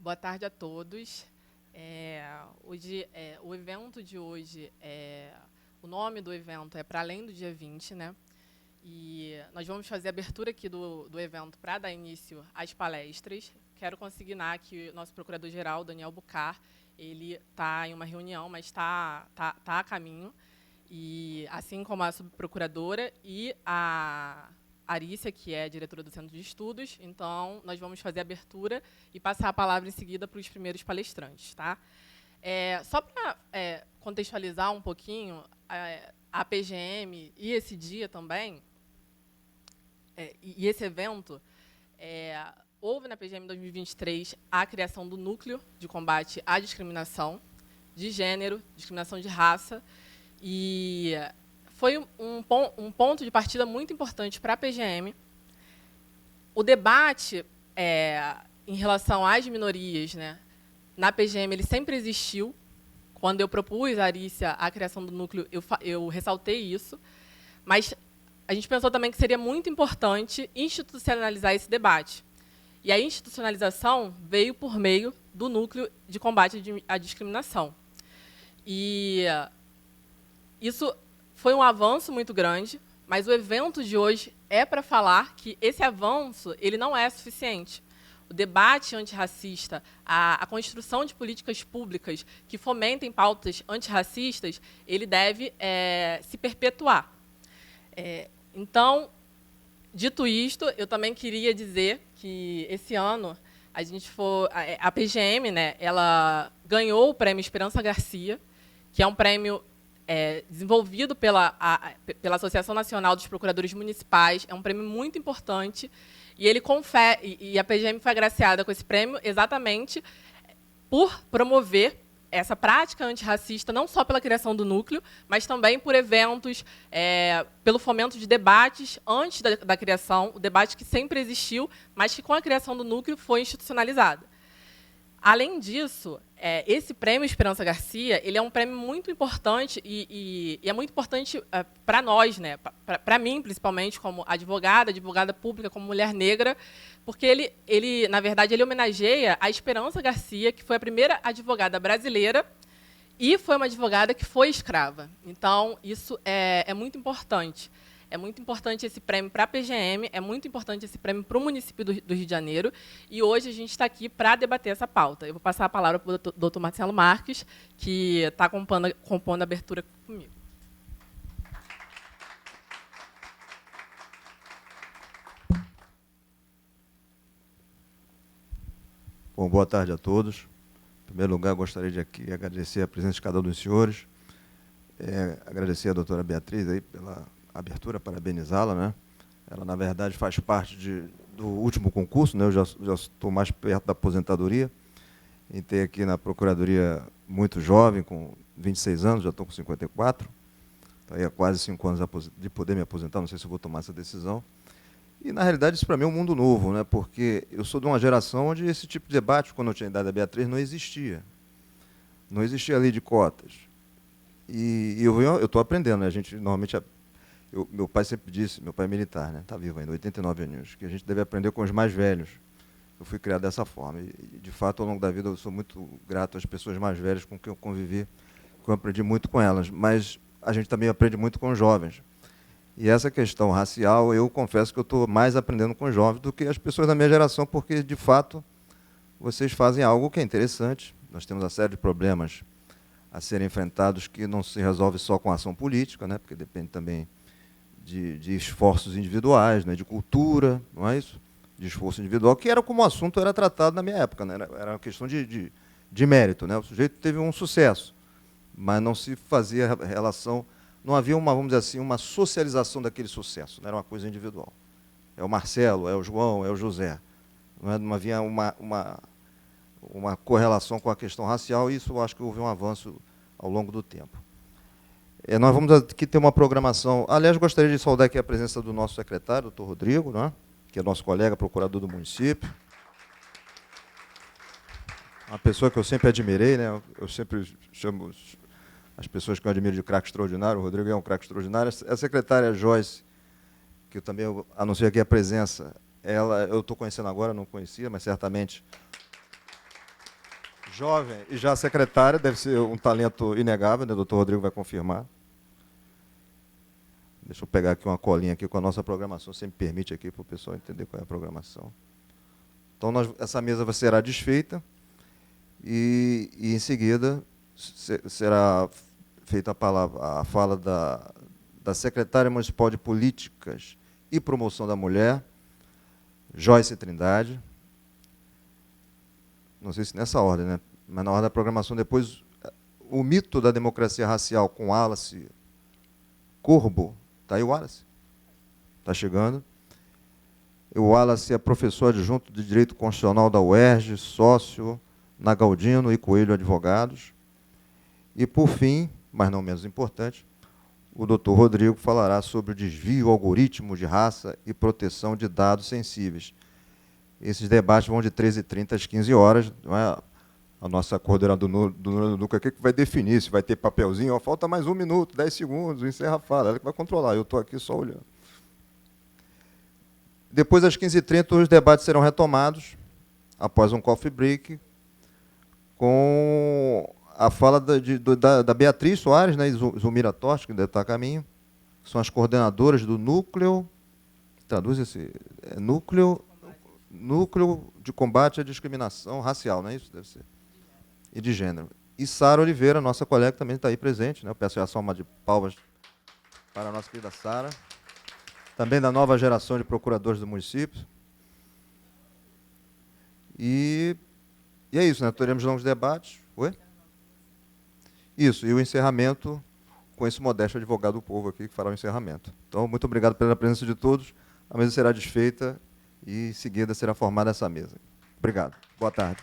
Boa tarde a todos. O evento de hoje, o nome do evento é Para Além do Dia 20, né? E nós vamos fazer a abertura aqui do evento para dar início às palestras. Quero consignar que o nosso procurador-geral, Daniel Bucar, ele está em uma reunião, mas está a caminho. E assim como a subprocuradora e a Arícia, que é a diretora do Centro de Estudos. Então, nós vamos fazer a abertura e passar a palavra em seguida para os primeiros palestrantes. Tá? Só para contextualizar um pouquinho, a PGM e esse dia também, e esse evento, houve na PGM 2023 a criação do Núcleo de Combate à Discriminação de Gênero, Discriminação de Raça, e foi um ponto de partida muito importante para a PGM. O debate em relação às minorias, né, na PGM, ele sempre existiu. Quando eu propus à Arícia a criação do núcleo, eu ressaltei isso. Mas a gente pensou também que seria muito importante institucionalizar esse debate. E a institucionalização veio por meio do Núcleo de Combate à Discriminação. E isso foi um avanço muito grande, mas o evento de hoje é para falar que esse avanço ele não é suficiente. O debate antirracista, a construção de políticas públicas que fomentem pautas antirracistas, ele deve se perpetuar. Então, dito isto, eu também queria dizer que esse ano a PGM, né, ela ganhou o prêmio Esperança Garcia, que é um prêmio desenvolvido pela Associação Nacional dos Procuradores Municipais. É um prêmio muito importante. E a PGM foi agraciada com esse prêmio exatamente por promover essa prática antirracista, não só pela criação do núcleo, mas também por eventos, pelo fomento de debates antes da criação, o debate que sempre existiu, mas que com a criação do núcleo foi institucionalizado. Além disso, esse prêmio Esperança Garcia, ele é um prêmio muito importante e é muito importante para nós, né? Para mim, principalmente, como advogada pública, como mulher negra, porque ele, na verdade, ele homenageia a Esperança Garcia, que foi a primeira advogada brasileira e foi uma advogada que foi escrava. Então, isso é muito importante. É muito importante esse prêmio para a PGM, é muito importante esse prêmio para o município do Rio de Janeiro, e hoje a gente está aqui para debater essa pauta. Eu vou passar a palavra para o doutor Marcelo Marques, que está compondo a abertura comigo. Bom, boa tarde a todos. Em primeiro lugar, gostaria de aqui agradecer a presença de cada um dos senhores, agradecer a doutora Beatriz aí pela abertura, parabenizá-la, né? Ela, na verdade, faz parte do último concurso, né? Eu já estou mais perto da aposentadoria. Entrei aqui na Procuradoria muito jovem, com 26 anos, já estou com 54. Estou aí há quase 5 anos de poder me aposentar, não sei se eu vou tomar essa decisão. E, na realidade, isso para mim é um mundo novo, né? Porque eu sou de uma geração onde esse tipo de debate, quando eu tinha a idade da Beatriz, não existia. Não existia lei de cotas. E eu estou aprendendo, né? A gente, normalmente, meu pai sempre disse, meu pai é militar, né? Está vivo ainda, 89 anos, que a gente deve aprender com os mais velhos. Eu fui criado dessa forma. E, de fato, ao longo da vida, eu sou muito grato às pessoas mais velhas com quem eu convivi, que eu aprendi muito com elas. Mas a gente também aprende muito com os jovens. E essa questão racial, eu confesso que eu estou mais aprendendo com os jovens do que as pessoas da minha geração, porque, de fato, vocês fazem algo que é interessante. Nós temos uma série de problemas a serem enfrentados que não se resolve só com ação política, né? Porque depende também de esforços individuais, né, de cultura, não é isso? De esforço individual, que era como o assunto era tratado na minha época, né? Era uma questão de mérito, né? O sujeito teve um sucesso, mas não se fazia relação, não havia vamos dizer assim, uma socialização daquele sucesso, não era uma coisa individual. É o Marcelo, é o João, é o José. Não havia uma correlação com a questão racial, e isso eu acho que houve um avanço ao longo do tempo. Nós vamos aqui ter uma programação. Aliás, gostaria de saudar aqui a presença do nosso secretário, doutor Rodrigo, né, que é nosso colega, procurador do município. Uma pessoa que eu sempre admirei, né? Eu sempre chamo as pessoas que eu admiro de craque extraordinário. O Rodrigo é um craque extraordinário. A secretária Joyce, que eu também anunciei aqui a presença, eu estou conhecendo agora, não conhecia, mas certamente jovem e já secretária, deve ser um talento inegável, né? O doutor Rodrigo vai confirmar. Deixa eu pegar aqui uma colinha aqui com a nossa programação, se me permite aqui para o pessoal entender qual é a programação. Então, essa mesa será desfeita e em seguida será feita a fala da secretária municipal de Políticas e Promoção da Mulher, Joyce Trindade. Não sei se nessa ordem, né? Mas na ordem da programação, depois, o mito da democracia racial com Wallace Corbo. Está aí o Wallace? Está chegando. O Wallace é professor adjunto de Direito Constitucional da UERJ, sócio na Galdino e Coelho Advogados. E, por fim, mas não menos importante, o doutor Rodrigo falará sobre o desvio algoritmo de raça e proteção de dados sensíveis. Esses debates vão de 13h30 às 15 horas. Não é a nossa coordenadora do núcleo aqui que vai definir se vai ter papelzinho. Ó, falta mais 1 minuto, 10 segundos, encerra a fala. Ela que vai controlar, eu estou aqui só olhando. Depois, às 15h30, os debates serão retomados, após um coffee break, com a fala da Beatriz Soares, né, e Zulmira Tortes, que ainda está a caminho, que são as coordenadoras do núcleo, traduz esse, núcleo de combate à discriminação racial, não é isso? Deve ser. E de gênero. E Sara Oliveira, nossa colega, que também está aí presente, né? Eu peço a salva de palmas para a nossa querida Sara, também da nova geração de procuradores do município. E é isso, né? Teremos longos debates. Oi? Isso, e o encerramento com esse modesto advogado do povo aqui, que fará o encerramento. Então, muito obrigado pela presença de todos. A mesa será desfeita e, em seguida, será formada essa mesa. Obrigado. Boa tarde.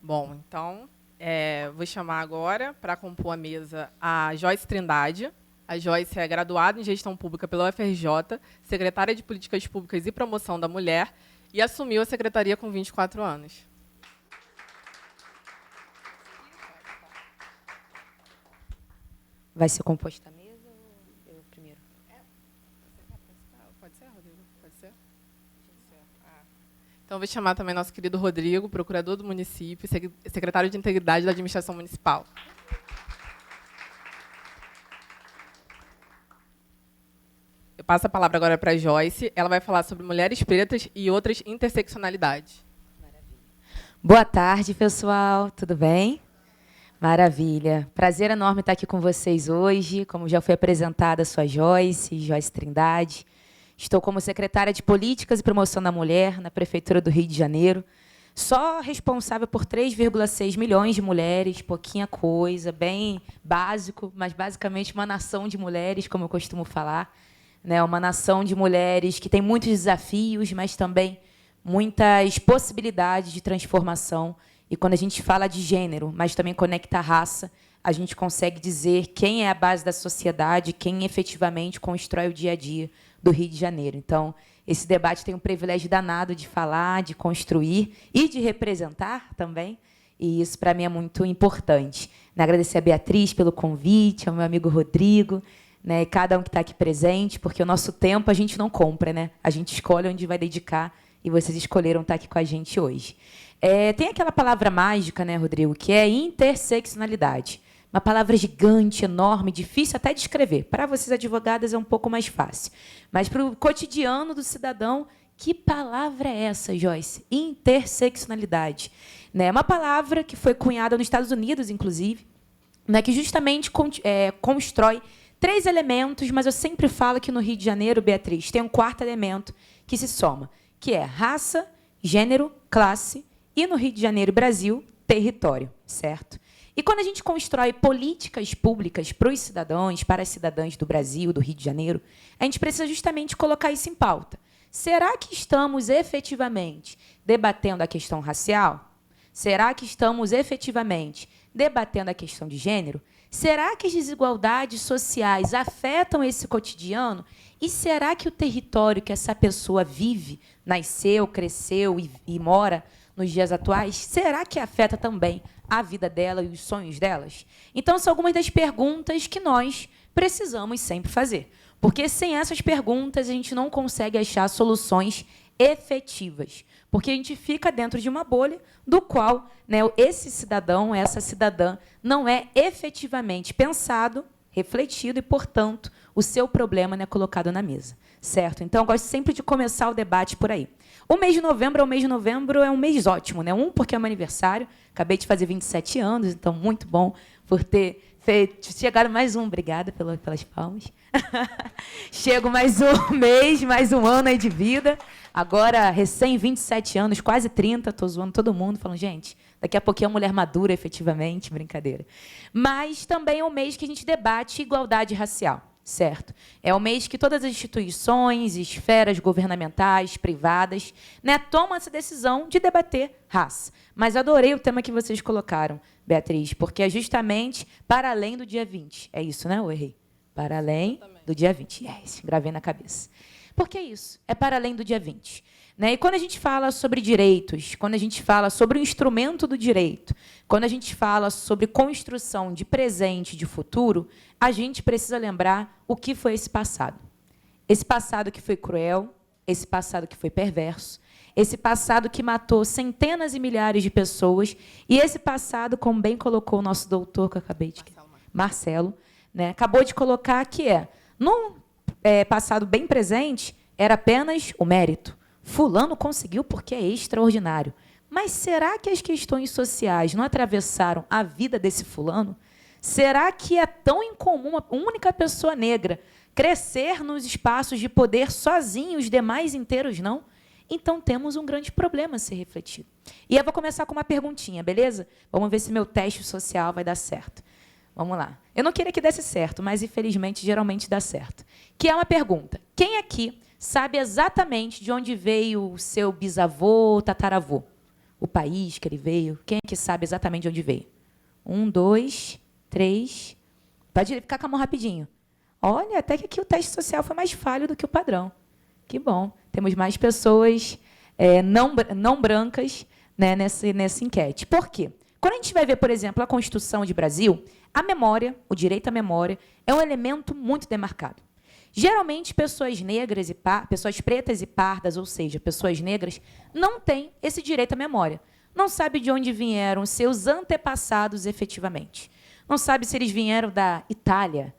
Bom, então, vou chamar agora, para compor a mesa, a Joyce Trindade. A Joyce é graduada em Gestão Pública pela UFRJ, secretária de Políticas Públicas e Promoção da Mulher, e assumiu a secretaria com 24 anos. Vai ser composta a mesa ou eu primeiro? Pode ser, Rodrigo? Pode ser? Então, vou chamar também nosso querido Rodrigo, procurador do município, secretário de Integridade da Administração Municipal. Eu passo a palavra agora para a Joyce. Ela vai falar sobre mulheres pretas e outras interseccionalidades. Maravilha. Boa tarde, pessoal. Tudo bem? Maravilha. Prazer enorme estar aqui com vocês hoje. Como já foi apresentada, sou a Joyce Trindade. Estou como secretária de Políticas e Promoção da Mulher na Prefeitura do Rio de Janeiro. Só responsável por 3,6 milhões de mulheres, pouquinha coisa, bem básico, mas basicamente uma nação de mulheres, como eu costumo falar. Né, uma nação de mulheres que tem muitos desafios, mas também muitas possibilidades de transformação. E quando a gente fala de gênero, mas também conecta a raça, a gente consegue dizer quem é a base da sociedade, quem efetivamente constrói o dia a dia do Rio de Janeiro. Então, esse debate tem um privilégio danado de falar, de construir e de representar também. E isso, para mim, é muito importante. Agradecer a Beatriz pelo convite, ao meu amigo Rodrigo, né, e cada um que está aqui presente, porque o nosso tempo a gente não compra, né? A gente escolhe onde vai dedicar, e vocês escolheram estar aqui com a gente hoje. Tem aquela palavra mágica, né, Rodrigo, que é interseccionalidade. Uma palavra gigante, enorme, difícil até de escrever. Para vocês, advogadas, é um pouco mais fácil. Mas para o cotidiano do cidadão, que palavra é essa, Joyce? Interseccionalidade. É uma palavra que foi cunhada nos Estados Unidos, inclusive, né, que justamente constrói 3 elementos, mas eu sempre falo que no Rio de Janeiro, Beatriz, tem um 4º elemento que se soma, que é raça, gênero, classe e, no Rio de Janeiro, Brasil, território, certo? E quando a gente constrói políticas públicas para os cidadãos, para as cidadãs do Brasil, do Rio de Janeiro, a gente precisa justamente colocar isso em pauta. Será que estamos efetivamente debatendo a questão racial? Será que estamos efetivamente debatendo a questão de gênero? Será que as desigualdades sociais afetam esse cotidiano? E será que o território que essa pessoa vive, nasceu, cresceu e mora nos dias atuais, será que afeta também a vida dela e os sonhos delas? Então, são algumas das perguntas que nós precisamos sempre fazer. Porque sem essas perguntas a gente não consegue achar soluções efetivas. Porque a gente fica dentro de uma bolha do qual, né, esse cidadão, essa cidadã, não é efetivamente pensado, refletido e, portanto, o seu problema não é colocado na mesa. Certo? Então, eu gosto sempre de começar o debate por aí. O mês de novembro é um mês ótimo, né? Porque é meu aniversário, acabei de fazer 27 anos, então muito bom por ter chegado mais um, obrigada pelas palmas. Chego mais um mês, mais um ano aí de vida. Agora, recém 27 anos, quase 30, estou zoando todo mundo, falando, gente, daqui a pouquinho é uma mulher madura, efetivamente, brincadeira. Mas também é um mês que a gente debate igualdade racial. Certo. É o mês que todas as instituições, esferas governamentais, privadas, né, tomam essa decisão de debater raça. Mas adorei o tema que vocês colocaram, Beatriz, porque é justamente para além do dia 20. É isso, né? Eu errei. Para além do dia 20. Yes, gravei na cabeça. Por que isso? É para além do dia 20. Né? E quando a gente fala sobre direitos, quando a gente fala sobre o instrumento do direito, quando a gente fala sobre construção de presente e de futuro, a gente precisa lembrar o que foi esse passado. Esse passado que foi cruel, esse passado que foi perverso, esse passado que matou centenas e milhares de pessoas, e esse passado, como bem colocou o nosso doutor, que eu acabei de... Marcelo, né, acabou de colocar que num passado bem presente, era apenas o mérito. Fulano conseguiu porque é extraordinário. Mas será que as questões sociais não atravessaram a vida desse fulano? Será que é tão incomum uma única pessoa negra crescer nos espaços de poder sozinho, os demais inteiros não? Então temos um grande problema a ser refletido. E eu vou começar com uma perguntinha, beleza? Vamos ver se meu teste social vai dar certo. Vamos lá. Eu não queria que desse certo, mas infelizmente geralmente dá certo. Que é uma pergunta. Quem aqui sabe exatamente de onde veio o seu bisavô, tataravô? O país que ele veio? Quem é que sabe exatamente de onde veio? 1, 2, 3. Pode ficar com a mão rapidinho. Olha, até que aqui o teste social foi mais falho do que o padrão. Que bom. Temos mais pessoas não brancas, né, nessa enquete. Por quê? Quando a gente vai ver, por exemplo, a Constituição de Brasil, a memória, o direito à memória, é um elemento muito demarcado. Geralmente, pessoas negras pessoas pretas e pardas, ou seja, pessoas negras, não têm esse direito à memória. Não sabe de onde vieram seus antepassados efetivamente. Não sabe se eles vieram da Itália,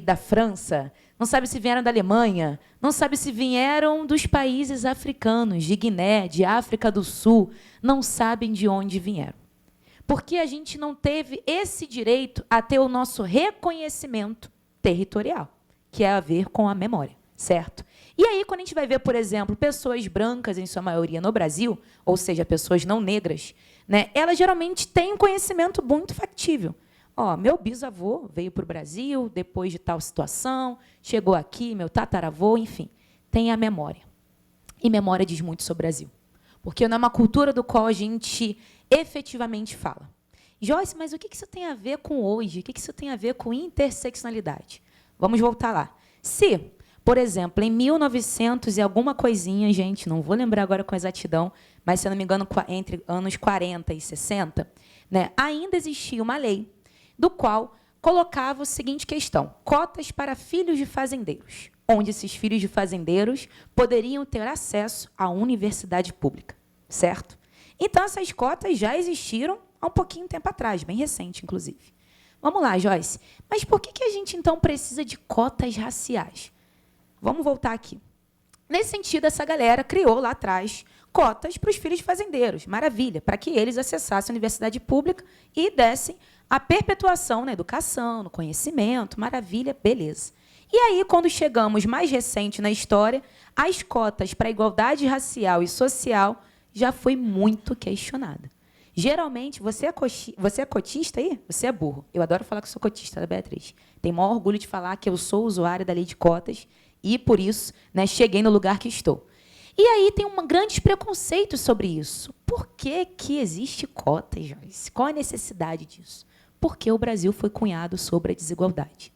da França, não sabe se vieram da Alemanha, não sabe se vieram dos países africanos, de Guiné, de África do Sul, não sabem de onde vieram. Porque a gente não teve esse direito a ter o nosso reconhecimento territorial, que é a ver com a memória, certo? E aí, quando a gente vai ver, por exemplo, pessoas brancas, em sua maioria, no Brasil, ou seja, pessoas não negras, né, elas geralmente têm um conhecimento muito factível. Meu bisavô veio para o Brasil depois de tal situação, chegou aqui, meu tataravô, enfim, tem a memória. E memória diz muito sobre o Brasil. Porque não é uma cultura do qual a gente efetivamente fala. Joyce, mas o que isso tem a ver com hoje? O que isso tem a ver com interseccionalidade? Vamos voltar lá. Se, por exemplo, em 1900 e alguma coisinha, gente, não vou lembrar agora com exatidão, mas, se eu não me engano, entre anos 40 e 60, né, ainda existia uma lei do qual colocava a seguinte questão: cotas para filhos de fazendeiros, onde esses filhos de fazendeiros poderiam ter acesso à universidade pública, certo? Então, essas cotas já existiram há um pouquinho de tempo atrás, bem recente, inclusive. Vamos lá, Joyce. Mas por que a gente, então, precisa de cotas raciais? Vamos voltar aqui. Nesse sentido, essa galera criou lá atrás cotas para os filhos de fazendeiros. Maravilha, para que eles acessassem a universidade pública e dessem a perpetuação na educação, no conhecimento. Maravilha, beleza. E aí, quando chegamos mais recente na história, as cotas para a igualdade racial e social já foi muito questionada. Geralmente, você é cotista aí? Você é burro. Eu adoro falar que eu sou cotista, da Beatriz. Tenho o maior orgulho de falar que eu sou usuária da lei de cotas e, por isso, né, cheguei no lugar que estou. E aí tem um grande preconceito sobre isso. Por que existe cota, Joyce? Qual a necessidade disso? Porque o Brasil foi cunhado sobre a desigualdade.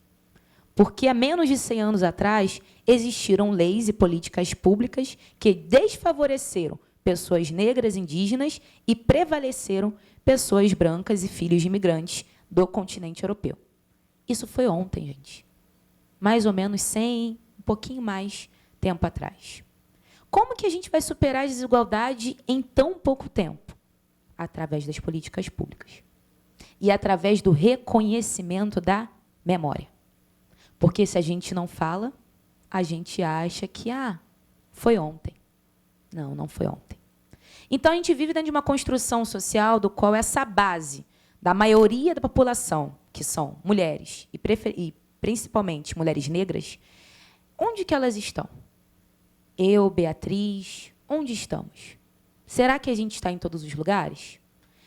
Porque há menos de 100 anos atrás existiram leis e políticas públicas que desfavoreceram pessoas negras, indígenas e prevaleceram pessoas brancas e filhos de imigrantes do continente europeu. Isso foi ontem, gente. mais ou menos 100, um pouquinho mais tempo atrás. Como que a gente vai superar a desigualdade em tão pouco tempo? Através das políticas públicas. E através do reconhecimento da memória. Porque se a gente não fala, a gente acha que foi ontem. Não, não foi ontem. Então, a gente vive dentro de uma construção social do qual essa base da maioria da população, que são mulheres, e principalmente mulheres negras, onde que elas estão? Eu, Beatriz, onde estamos? Será que a gente está em todos os lugares?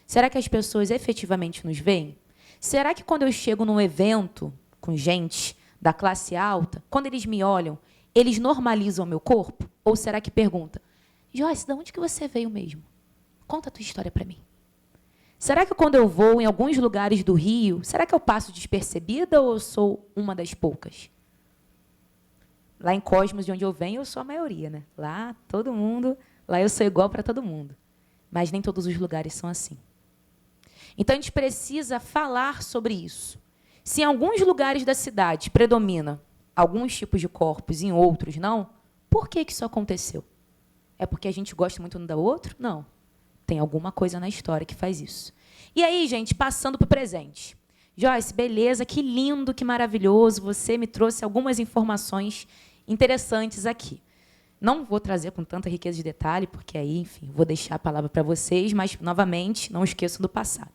Será que as pessoas efetivamente nos veem? Será que quando eu chego num evento com gente da classe alta, quando eles me olham, eles normalizam o meu corpo? Ou será que perguntam, Joyce, de onde que você veio mesmo? Conta a tua história para mim. Será que quando eu vou em alguns lugares do Rio, será que eu passo despercebida ou eu sou uma das poucas? Lá em Cosmos, de onde eu venho, eu sou a maioria, né? Lá, todo mundo, lá eu sou igual para todo mundo. Mas nem todos os lugares são assim. Então, a gente precisa falar sobre isso. Se em alguns lugares da cidade predomina alguns tipos de corpos e em outros não, por que isso aconteceu? É porque a gente gosta muito um do outro? Não. Tem alguma coisa na história que faz isso. E aí, gente, passando para o presente. Joyce, beleza, que lindo, que maravilhoso. Você me trouxe algumas informações interessantes aqui. Não vou trazer com tanta riqueza de detalhe, porque aí, enfim, vou deixar a palavra para vocês, mas, novamente, não esqueçam do passado.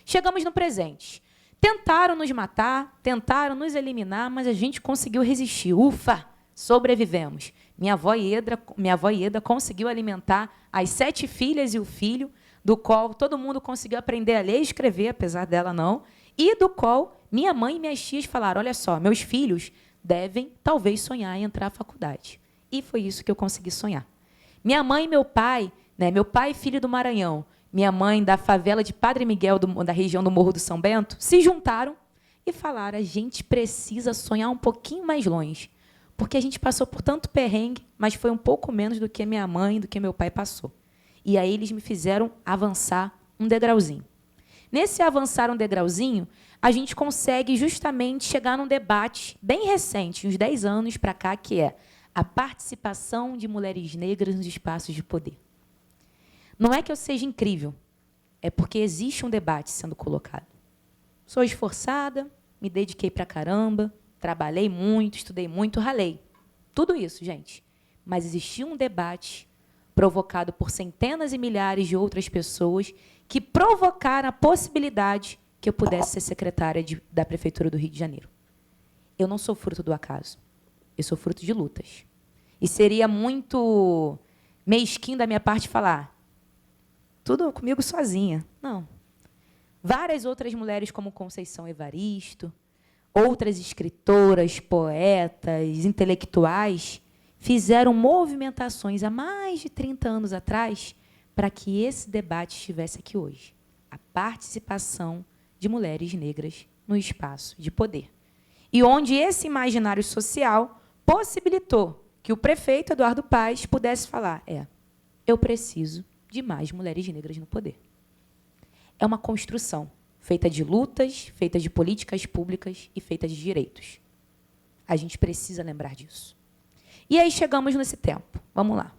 Chegamos no presente. Tentaram nos matar, tentaram nos eliminar, mas a gente conseguiu resistir. Ufa, sobrevivemos. Minha avó Ieda conseguiu alimentar as 7 filhas e o filho, do qual todo mundo conseguiu aprender a ler e escrever, apesar dela não, e do qual minha mãe e minhas tias falaram, olha só, meus filhos devem, talvez, sonhar em entrar à faculdade. E foi isso que eu consegui sonhar. Minha mãe e meu pai, né, meu pai filho do Maranhão, minha mãe da favela de Padre Miguel, da região do Morro do São Bento, se juntaram e falaram, a gente precisa sonhar um pouquinho mais longe. Porque a gente passou por tanto perrengue, mas foi um pouco menos do que minha mãe, do que meu pai passou. E aí eles me fizeram avançar um degrauzinho. Nesse avançar um degrauzinho, a gente consegue justamente chegar num debate bem recente, uns 10 anos para cá, que é a participação de mulheres negras nos espaços de poder. Não é que eu seja incrível, é porque existe um debate sendo colocado. Sou esforçada, me dediquei para caramba, trabalhei muito, estudei muito, ralei. Tudo isso, gente. Mas existia um debate provocado por centenas e milhares de outras pessoas que provocaram a possibilidade que eu pudesse ser secretária da Prefeitura do Rio de Janeiro. Eu não sou fruto do acaso. Eu sou fruto de lutas. E seria muito mesquinho da minha parte falar tudo comigo sozinha. Não. Várias outras mulheres, como Conceição Evaristo, outras escritoras, poetas, intelectuais, fizeram movimentações há mais de 30 anos atrás para que esse debate estivesse aqui hoje. A participação de mulheres negras no espaço de poder. E onde esse imaginário social possibilitou que o prefeito Eduardo Paes pudesse falar, eu preciso de mais mulheres negras no poder. É uma construção feita de lutas, feita de políticas públicas e feita de direitos. A gente precisa lembrar disso. E aí chegamos nesse tempo. Vamos lá.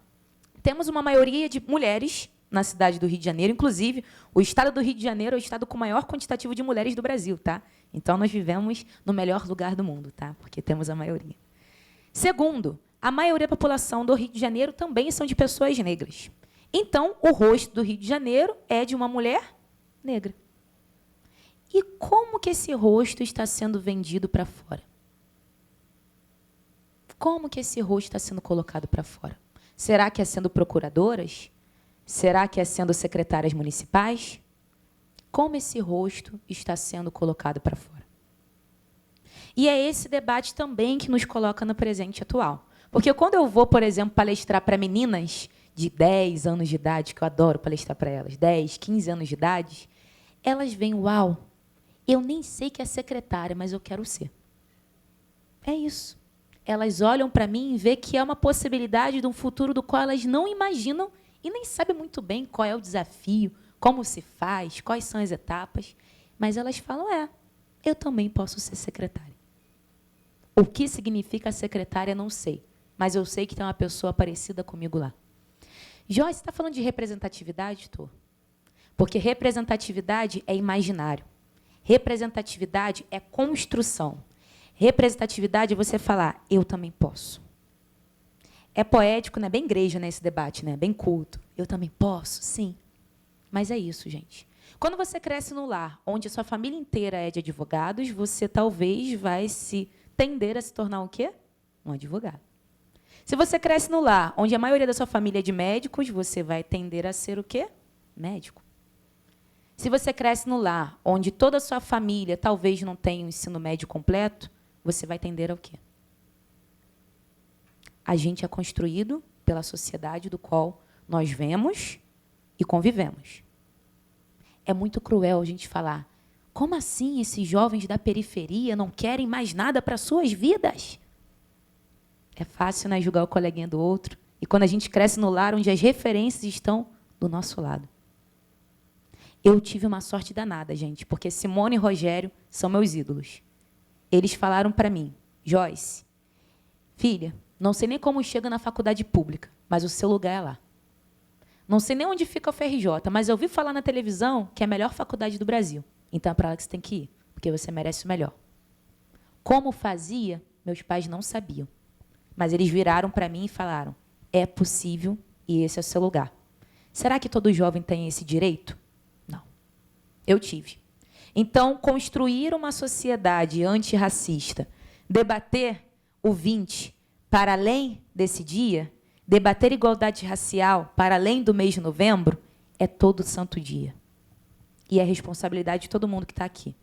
Temos uma maioria de mulheres na cidade do Rio de Janeiro, inclusive, o estado do Rio de Janeiro é o estado com o maior quantitativo de mulheres do Brasil, tá? Então, nós vivemos no melhor lugar do mundo, tá? Porque temos a maioria. Segundo, a maioria da população do Rio de Janeiro também são de pessoas negras. Então, o rosto do Rio de Janeiro é de uma mulher negra. E como que esse rosto está sendo vendido para fora? Como que esse rosto está sendo colocado para fora? Será que é sendo procuradoras? Será que é sendo secretárias municipais? Como esse rosto está sendo colocado para fora? E é esse debate também que nos coloca no presente atual. Porque quando eu vou, por exemplo, palestrar para meninas de 10 anos de idade, que eu adoro palestrar para elas, 10, 15 anos de idade, elas veem, uau, eu nem sei que é secretária, mas eu quero ser. É isso. Elas olham para mim e veem que é uma possibilidade de um futuro do qual elas não imaginam e nem sabem muito bem qual é o desafio, como se faz, quais são as etapas, mas elas falam, eu também posso ser secretária. O que significa secretária, não sei. Mas eu sei que tem uma pessoa parecida comigo lá. Joyce, você está falando de representatividade, Tô? Porque representatividade é imaginário. Representatividade é construção. Representatividade é você falar, eu também posso. É poético, né? Bem igreja, né, esse debate, né? Bem culto. Eu também posso, sim. Mas é isso, gente. Quando você cresce no lar, onde a sua família inteira é de advogados, você talvez vai se tender a se tornar o quê? Um advogado. Se você cresce no lar, onde a maioria da sua família é de médicos, você vai tender a ser o quê? Médico. Se você cresce no lar, onde toda a sua família talvez não tenha o ensino médio completo, você vai tender ao quê? A gente é construído pela sociedade do qual nós vemos e convivemos. É muito cruel a gente falar, como assim esses jovens da periferia não querem mais nada para suas vidas? É fácil, né, julgar o coleguinha do outro. E quando a gente cresce no lar onde as referências estão do nosso lado. Eu tive uma sorte danada, gente, porque Simone e Rogério são meus ídolos. Eles falaram para mim, Joyce, filha, não sei nem como chega na faculdade pública, mas o seu lugar é lá. Não sei nem onde fica o FRJ, mas eu ouvi falar na televisão que é a melhor faculdade do Brasil. Então é para lá que você tem que ir, porque você merece o melhor. Como fazia, meus pais não sabiam. Mas eles viraram para mim e falaram, é possível e esse é o seu lugar. Será que todo jovem tem esse direito? Não. Eu tive. Então, construir uma sociedade antirracista, debater o 20 para além desse dia, debater igualdade racial para além do mês de novembro, é todo santo dia. E é responsabilidade de todo mundo que está aqui.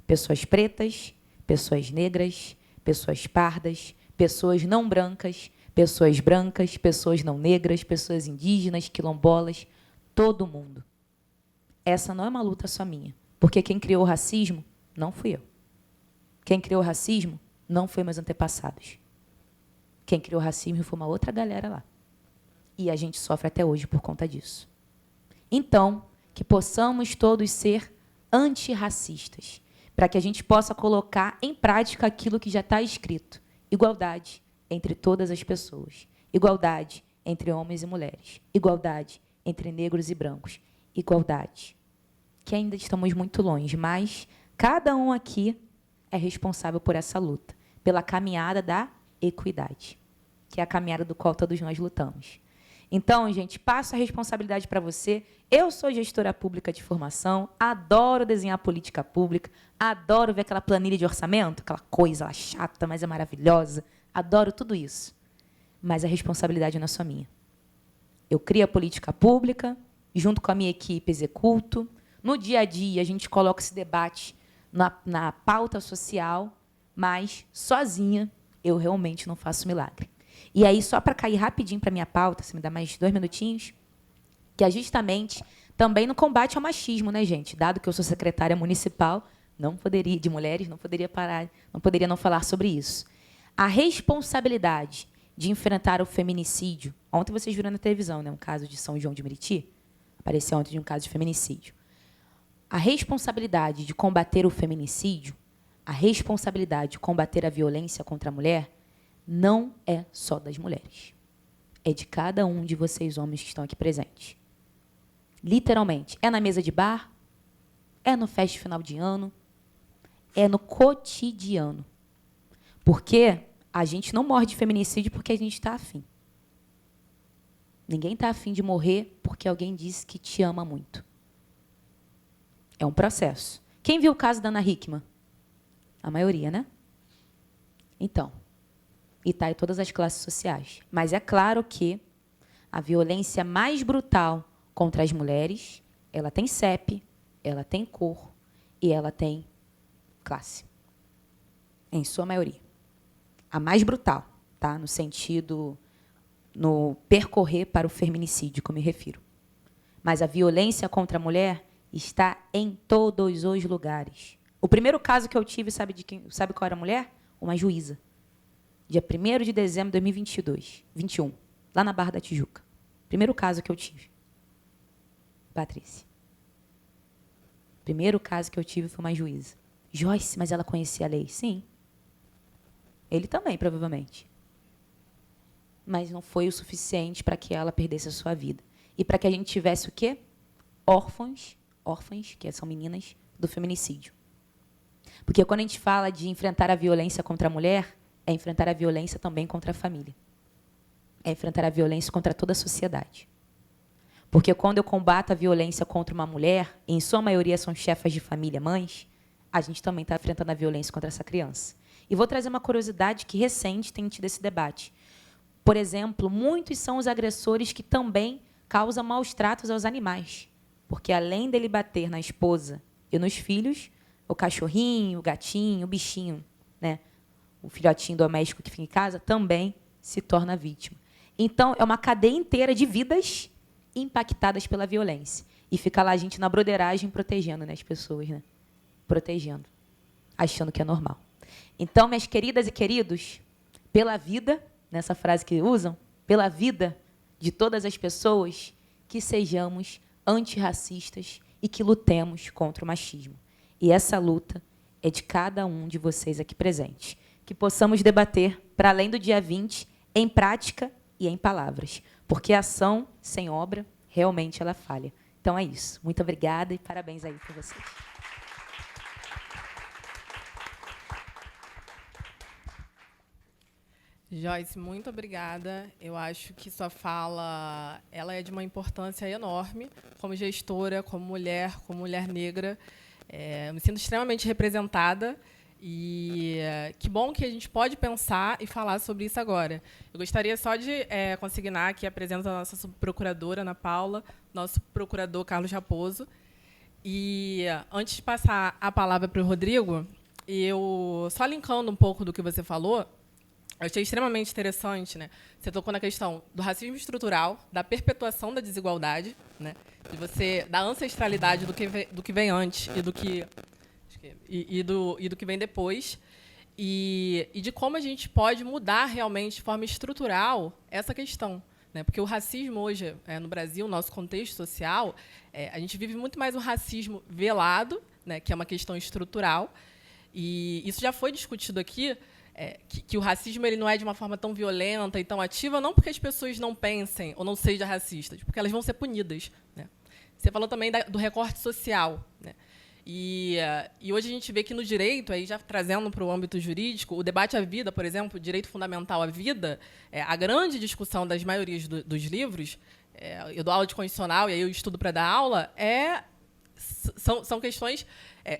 Pessoas pretas, pessoas negras, pessoas pardas, pessoas não brancas, pessoas não negras, pessoas indígenas, quilombolas, todo mundo. Essa não é uma luta só minha, porque quem criou o racismo não fui eu. Quem criou o racismo não foi meus antepassados. Quem criou o racismo foi uma outra galera lá. E a gente sofre até hoje por conta disso. Então, que possamos todos ser antirracistas, para que a gente possa colocar em prática aquilo que já está escrito. Igualdade entre todas as pessoas. Igualdade entre homens e mulheres. Igualdade entre negros e brancos. Igualdade. Que ainda estamos muito longe, mas cada um aqui é responsável por essa luta, pela caminhada da equidade, que é a caminhada do qual todos nós lutamos. Então, gente, passo a responsabilidade para você. Eu sou gestora pública de formação, adoro desenhar política pública, adoro ver aquela planilha de orçamento, aquela coisa lá chata, mas é maravilhosa. Adoro tudo isso. Mas a responsabilidade não é só minha. Eu crio a política pública, junto com a minha equipe executo. No dia a dia, a gente coloca esse debate na pauta social, mas, sozinha, eu realmente não faço milagre. E aí, só para cair rapidinho para a minha pauta, se me dá mais 2 minutinhos, que é justamente também no combate ao machismo, né, gente? Dado que eu sou secretária municipal, não poderia, de mulheres, não poderia não falar sobre isso. A responsabilidade de enfrentar o feminicídio. Ontem vocês viram na televisão, né, um caso de São João de Meriti, apareceu ontem de um caso de feminicídio. A responsabilidade de combater o feminicídio, a responsabilidade de combater a violência contra a mulher, não é só das mulheres. É de cada um de vocês, homens que estão aqui presentes. Literalmente. É na mesa de bar, é no festa final de ano, é no cotidiano. Porque a gente não morre de feminicídio porque a gente está afim. Ninguém está afim de morrer porque alguém disse que te ama muito. É um processo. Quem viu o caso da Ana Hickman? A maioria, né? Então, e está em todas as classes sociais. Mas é claro que a violência mais brutal contra as mulheres, ela tem CEP, ela tem cor e ela tem classe. Em sua maioria. A mais brutal, tá? No sentido, no percorrer para o feminicídio, que eu me refiro. Mas a violência contra a mulher está em todos os lugares. O primeiro caso que eu tive, sabe qual era a mulher? Uma juíza. Dia 1º de dezembro de 2021, lá na Barra da Tijuca. Primeiro caso que eu tive. Patrícia. Primeiro caso que eu tive foi uma juíza. Joyce, mas ela conhecia a lei? Sim. Ele também, provavelmente. Mas não foi o suficiente para que ela perdesse a sua vida. E para que a gente tivesse o quê? Órfãs, que são meninas, do feminicídio. Porque quando a gente fala de enfrentar a violência contra a mulher, é enfrentar a violência também contra a família. É enfrentar a violência contra toda a sociedade. Porque quando eu combato a violência contra uma mulher, e em sua maioria são chefas de família, mães, a gente também está enfrentando a violência contra essa criança. E vou trazer uma curiosidade que recente tem tido esse debate. Por exemplo, muitos são os agressores que também causam maus tratos aos animais. Porque, além dele bater na esposa e nos filhos, o cachorrinho, o gatinho, o bichinho, né, o filhotinho doméstico que fica em casa, também se torna vítima. Então, é uma cadeia inteira de vidas impactadas pela violência. E fica lá a gente na broderagem protegendo, né, as pessoas, né? Protegendo, achando que é normal. Então, minhas queridas e queridos, pela vida, nessa frase que usam, pela vida de todas as pessoas, que sejamos antirracistas e que lutemos contra o machismo. E essa luta é de cada um de vocês aqui presentes. Que possamos debater, para além do dia 20, em prática e em palavras. Porque a ação sem obra, realmente, ela falha. Então, é isso. Muito obrigada e parabéns aí para vocês. Joyce, muito obrigada. Eu acho que sua fala ela é de uma importância enorme, como gestora, como mulher negra. Eu me sinto extremamente representada e que bom que a gente pode pensar e falar sobre isso agora. Eu gostaria só de consignar aqui a presença da nossa subprocuradora, Ana Paula, nosso procurador, Carlos Raposo. E, antes de passar a palavra para o Rodrigo, eu, só linkando um pouco do que você falou, eu achei extremamente interessante, né? Você tocou na questão do racismo estrutural, da perpetuação da desigualdade, né? Da ancestralidade do que vem antes e do que vem depois, e de como a gente pode mudar realmente de forma estrutural essa questão, né? Porque o racismo hoje, no Brasil, no nosso contexto social, a gente vive muito mais um racismo velado, né? Que é uma questão estrutural, e isso já foi discutido aqui. Que o racismo ele não é de uma forma tão violenta e tão ativa, não porque as pessoas não pensem ou não sejam racistas, porque elas vão ser punidas, né? Você falou também do recorte social, né? E hoje a gente vê que no direito, aí já trazendo para o âmbito jurídico, o debate à vida, por exemplo, o direito fundamental à vida, a grande discussão das maiorias dos livros, eu dou aula de constitucional e aí eu estudo para dar aula, são questões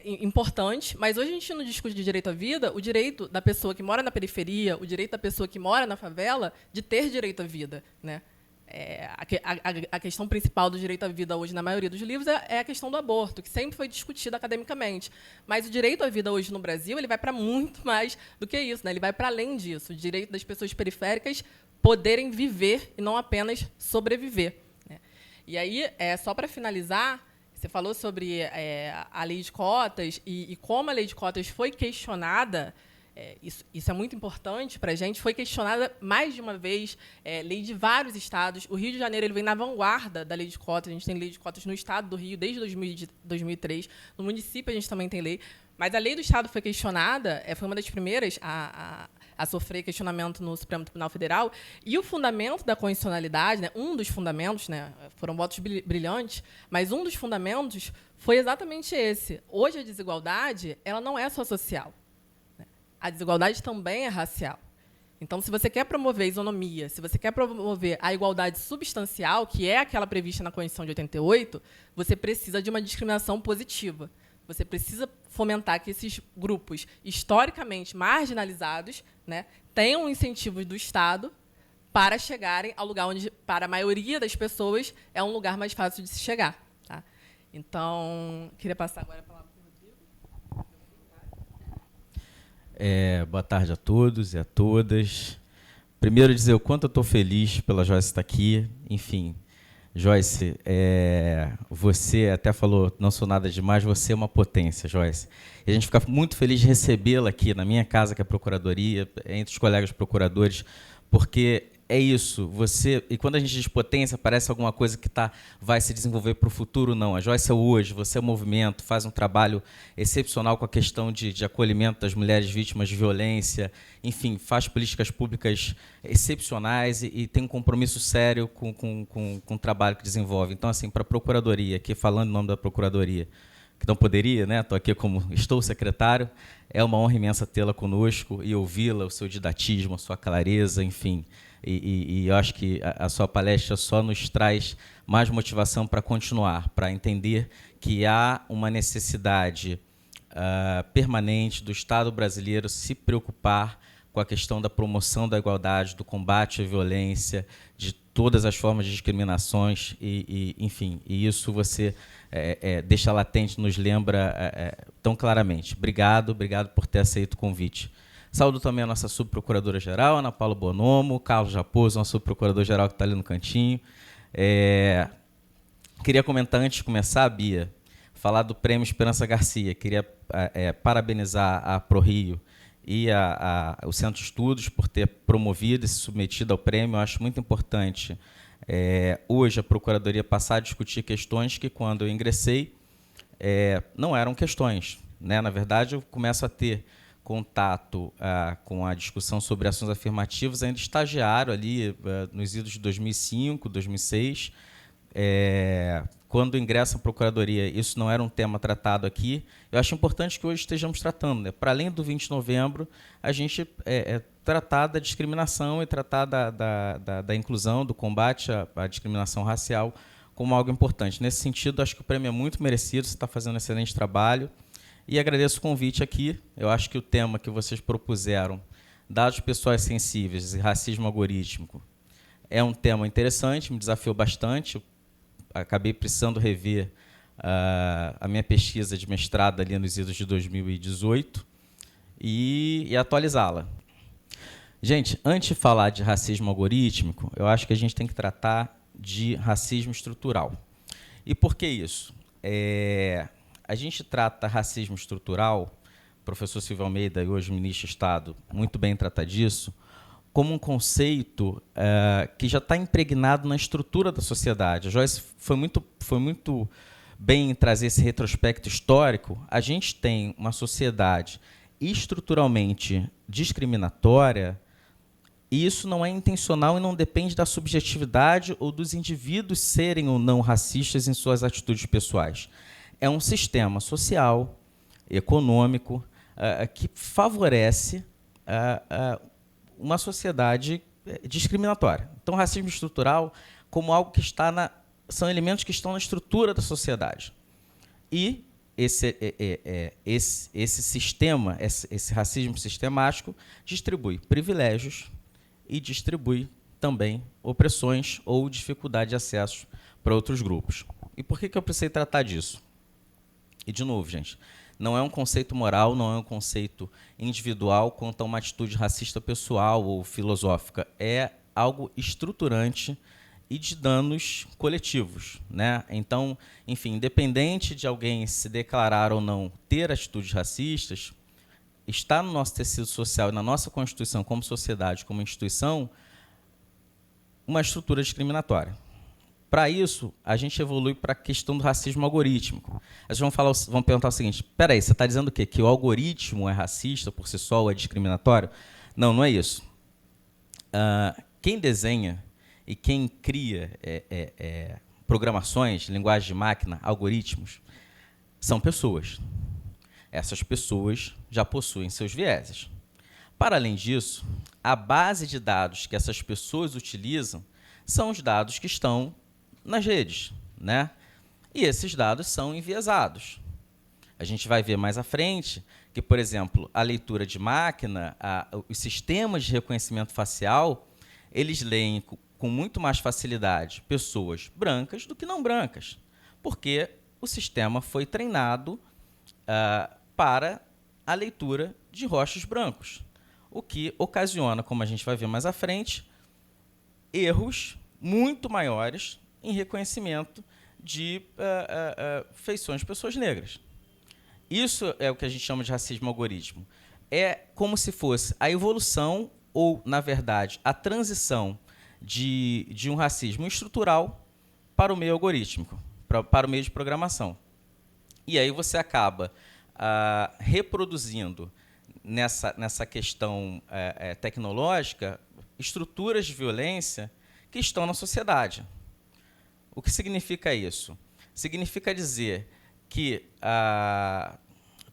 importantes, mas hoje a gente não discute de direito à vida, o direito da pessoa que mora na periferia, o direito da pessoa que mora na favela de ter direito à vida, né? A questão principal do direito à vida hoje, na maioria dos livros, é a questão do aborto, que sempre foi discutida academicamente. Mas o direito à vida hoje no Brasil ele vai para muito mais do que isso, né? Ele vai para além disso, o direito das pessoas periféricas poderem viver e não apenas sobreviver, né? E aí, só para finalizar, você falou sobre a lei de cotas e como a lei de cotas foi questionada. Isso é muito importante para a gente. Foi questionada mais de uma vez, lei de vários estados. O Rio de Janeiro ele vem na vanguarda da lei de cotas. A gente tem lei de cotas no estado do Rio desde 2003. No município a gente também tem lei. Mas a lei do estado foi questionada, foi uma das primeiras a sofrer questionamento no Supremo Tribunal Federal. E o fundamento da constitucionalidade, né, um dos fundamentos, né, foram votos brilhantes, mas um dos fundamentos foi exatamente esse. Hoje a desigualdade ela não é só social. A desigualdade também é racial. Então, se você quer promover a isonomia, se você quer promover a igualdade substancial, que é aquela prevista na Constituição de 88, você precisa de uma discriminação positiva. Você precisa fomentar que esses grupos historicamente marginalizados, né, tenham incentivos do Estado para chegarem ao lugar onde, para a maioria das pessoas, é um lugar mais fácil de se chegar. Tá? Então, queria passar agora a palavra para o Rodrigo. Boa tarde a todos e a todas. Primeiro, dizer o quanto eu estou feliz pela Joyce estar aqui. Enfim, Joyce, você até falou, não sou nada demais, você é uma potência, Joyce. E a gente fica muito feliz de recebê-la aqui na minha casa, que é a Procuradoria, entre os colegas procuradores, porque é isso. E quando a gente diz potência, parece alguma coisa que vai se desenvolver para o futuro, não. A Joyce é hoje, você é o movimento, faz um trabalho excepcional com a questão de acolhimento das mulheres vítimas de violência, enfim, faz políticas públicas excepcionais e tem um compromisso sério com o trabalho que desenvolve. Então, assim, para a Procuradoria, aqui falando em nome da Procuradoria, que não poderia, né? Estou aqui como estou secretário, é uma honra imensa tê-la conosco e ouvi-la, o seu didatismo, a sua clareza, enfim. E eu acho que a sua palestra só nos traz mais motivação para continuar, para entender que há uma necessidade permanente do Estado brasileiro se preocupar com a questão da promoção da igualdade, do combate à violência, de todas as formas de discriminações, enfim, e isso você deixa latente, nos lembra tão claramente. Obrigado por ter aceito o convite. Saúdo também a nossa subprocuradora-geral, Ana Paula Bonomo, Carlos Raposo, nosso subprocurador-geral que está ali no cantinho. Queria comentar, antes de começar, Bia, falar do Prêmio Esperança Garcia. Queria parabenizar a ProRio e o Centro de Estudos por ter promovido e se submetido ao prêmio. Eu acho muito importante hoje a Procuradoria passar a discutir questões que, quando eu ingressei, não eram questões, né? Na verdade, eu começo a ter contato com a discussão sobre ações afirmativas ainda estagiário, ali nos idos de 2005, 2006. Quando ingressa a Procuradoria, isso não era um tema tratado aqui. Eu acho importante que hoje estejamos tratando, né? Para além do 20 de novembro, a gente tratar da discriminação e tratar da inclusão, do combate à discriminação racial como algo importante. Nesse sentido, acho que o prêmio é muito merecido, você está fazendo um excelente trabalho. E agradeço o convite aqui. Eu acho que o tema que vocês propuseram, dados pessoais sensíveis e racismo algorítmico, é um tema interessante, me desafiou bastante. Eu acabei precisando rever a minha pesquisa de mestrado ali nos idos de 2018 e atualizá-la. Gente, antes de falar de racismo algorítmico, eu acho que a gente tem que tratar de racismo estrutural. E por que isso? A gente trata racismo estrutural, o professor Silvio Almeida, e hoje ministro de Estado, muito bem trata disso, como um conceito que já está impregnado na estrutura da sociedade. A Joyce foi muito bem em trazer esse retrospecto histórico. A gente tem uma sociedade estruturalmente discriminatória, e isso não é intencional e não depende da subjetividade ou dos indivíduos serem ou não racistas em suas atitudes pessoais. É um sistema social, econômico, que favorece uma sociedade discriminatória. Então, racismo estrutural como algo que são elementos que estão na estrutura da sociedade. E esse sistema, esse racismo sistemático, distribui privilégios e distribui também opressões ou dificuldade de acesso para outros grupos. E por que eu precisei tratar disso? E, de novo, gente, não é um conceito moral, não é um conceito individual quanto a uma atitude racista pessoal ou filosófica. É algo estruturante e de danos coletivos, né? Então, enfim, independente de alguém se declarar ou não ter atitudes racistas, está no nosso tecido social e na nossa Constituição como sociedade, como instituição, uma estrutura discriminatória. Para isso, a gente evolui para a questão do racismo algorítmico. Eles vão perguntar o seguinte: espera aí, você está dizendo o quê? Que o algoritmo é racista por si só ou é discriminatório? Não, não é isso. Quem desenha e quem cria programações, linguagem de máquina, algoritmos, são pessoas. Essas pessoas já possuem seus vieses. Para além disso, a base de dados que essas pessoas utilizam são os dados que estão nas redes, né? E esses dados são enviesados. A gente vai ver mais à frente que, por exemplo, a leitura de máquina, os sistemas de reconhecimento facial, eles leem com muito mais facilidade pessoas brancas do que não brancas, porque o sistema foi treinado para a leitura de rostos brancos, o que ocasiona, como a gente vai ver mais à frente, erros muito maiores em reconhecimento de feições de pessoas negras. Isso é o que a gente chama de racismo algoritmo. É como se fosse a evolução ou, na verdade, a transição de um racismo estrutural para o meio algorítmico, para o meio de programação. E aí você acaba reproduzindo nessa questão tecnológica estruturas de violência que estão na sociedade. O que significa isso? Significa dizer que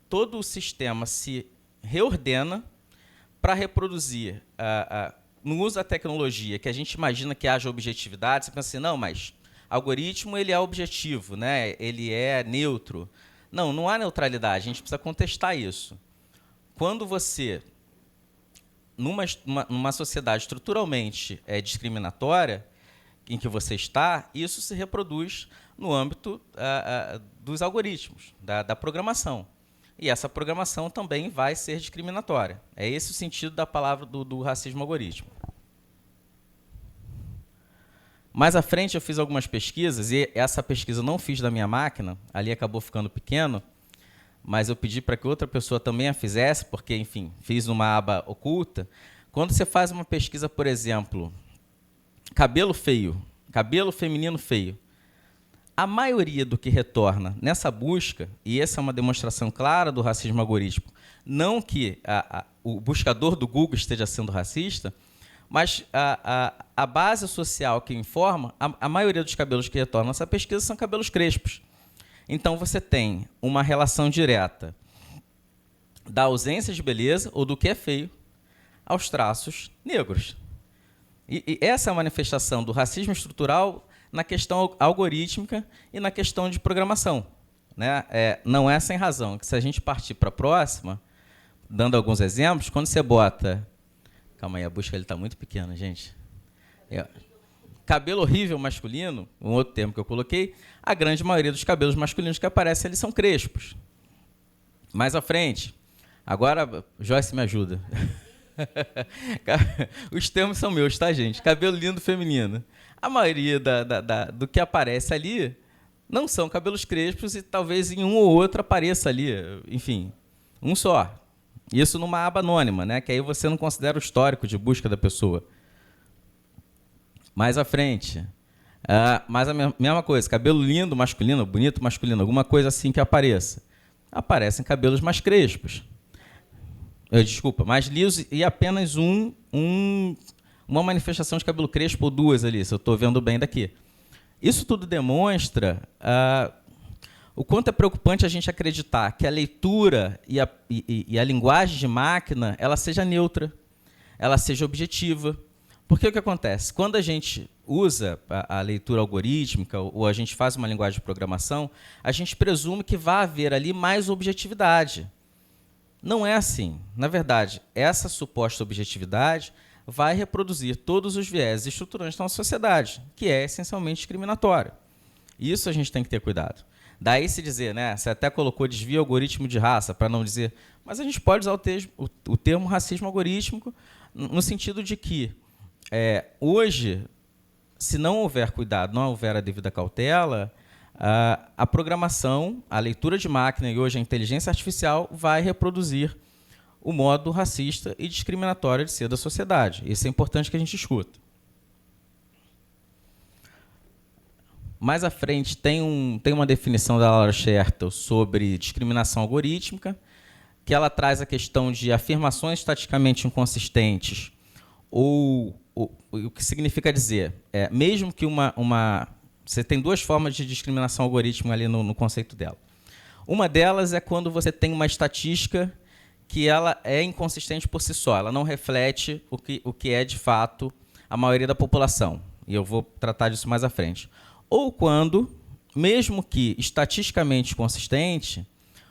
todo o sistema se reordena para reproduzir, no uso da tecnologia, que a gente imagina que haja objetividade, você pensa assim, não, mas algoritmo ele é objetivo, né? Ele é neutro. Não, não há neutralidade, a gente precisa contestar isso. Quando você, numa sociedade estruturalmente discriminatória, em que você está, isso se reproduz no âmbito dos algoritmos, da programação. E essa programação também vai ser discriminatória. É esse o sentido da palavra do racismo algorítmico. Mais à frente, eu fiz algumas pesquisas, e essa pesquisa eu não fiz da minha máquina, ali acabou ficando pequeno, mas eu pedi para que outra pessoa também a fizesse, porque, enfim, fiz numa aba oculta. Quando você faz uma pesquisa, por exemplo, cabelo feio, cabelo feminino feio, a maioria do que retorna nessa busca, e essa é uma demonstração clara do racismo algorítmico, não que o buscador do Google esteja sendo racista, mas a base social que informa, a maioria dos cabelos que retornam nessa pesquisa são cabelos crespos. Então, você tem uma relação direta da ausência de beleza, ou do que é feio, aos traços negros. E essa é a manifestação do racismo estrutural na questão algorítmica e na questão de programação. Né? Não é sem razão que, se a gente partir para a próxima, dando alguns exemplos, quando você bota... Calma aí, a busca está muito pequena, gente. Cabelo horrível masculino, um outro termo que eu coloquei, a grande maioria dos cabelos masculinos que aparecem ali são crespos. Mais à frente. Agora, Joyce me ajuda. Os termos são meus, tá, gente? Cabelo lindo feminino. A maioria do que aparece ali não são cabelos crespos e talvez em um ou outro apareça ali, enfim, um só. Isso numa aba anônima, né? Que aí você não considera o histórico de busca da pessoa. Mais à frente. Mas a mesma coisa, cabelo lindo masculino, bonito masculino, alguma coisa assim que apareça. Aparecem cabelos mais crespos. Desculpa, mais lisos e apenas uma manifestação de cabelo crespo ou duas ali, se eu estou vendo bem daqui. Isso tudo demonstra o quanto é preocupante a gente acreditar que a leitura e a linguagem de máquina ela seja neutra, ela seja objetiva. Porque o que acontece? Quando a gente usa a leitura algorítmica ou a gente faz uma linguagem de programação, a gente presume que vai haver ali mais objetividade. Não é assim. Na verdade, essa suposta objetividade vai reproduzir todos os viés estruturantes da nossa sociedade, que é essencialmente discriminatório. Isso a gente tem que ter cuidado. Daí se dizer, né, você até colocou desvio algoritmo de raça, para não dizer... Mas a gente pode usar o termo racismo algorítmico no sentido de que, hoje, se não houver cuidado, não houver a devida cautela, a programação, a leitura de máquina e hoje a inteligência artificial vai reproduzir o modo racista e discriminatório de ser da sociedade. Isso é importante que a gente escuta. Mais à frente, tem uma definição da Laura Schertel sobre discriminação algorítmica, que ela traz a questão de afirmações estaticamente inconsistentes, ou o que significa dizer, mesmo que você tem duas formas de discriminação algorítmica ali no conceito dela. Uma delas é quando você tem uma estatística que ela é inconsistente por si só, ela não reflete o que é, de fato, a maioria da população. E eu vou tratar disso mais à frente. Ou quando, mesmo que estatisticamente consistente,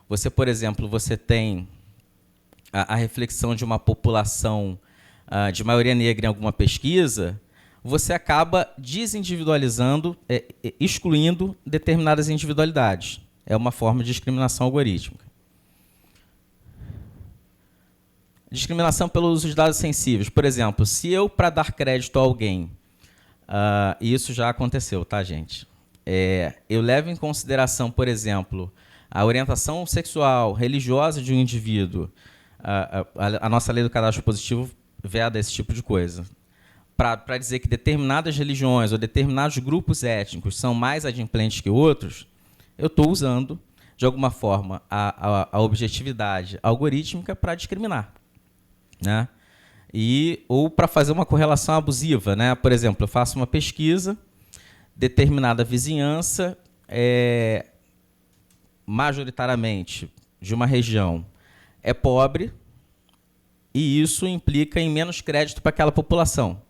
você, por exemplo, você tem a reflexão de uma população de maioria negra em alguma pesquisa, você acaba desindividualizando, excluindo determinadas individualidades. É uma forma de discriminação algorítmica. Discriminação pelo uso de dados sensíveis. Por exemplo, se eu, para dar crédito a alguém, e isso já aconteceu, tá, gente? Eu levo em consideração, por exemplo, a orientação sexual, religiosa de um indivíduo. A nossa lei do cadastro positivo veda esse tipo de coisa. para dizer que determinadas religiões ou determinados grupos étnicos são mais adimplentes que outros, eu estou usando, de alguma forma, a objetividade algorítmica para discriminar, né? Ou para fazer uma correlação abusiva, né? Por exemplo, eu faço uma pesquisa, determinada vizinhança, majoritariamente de uma região, é pobre, e isso implica em menos crédito para aquela população.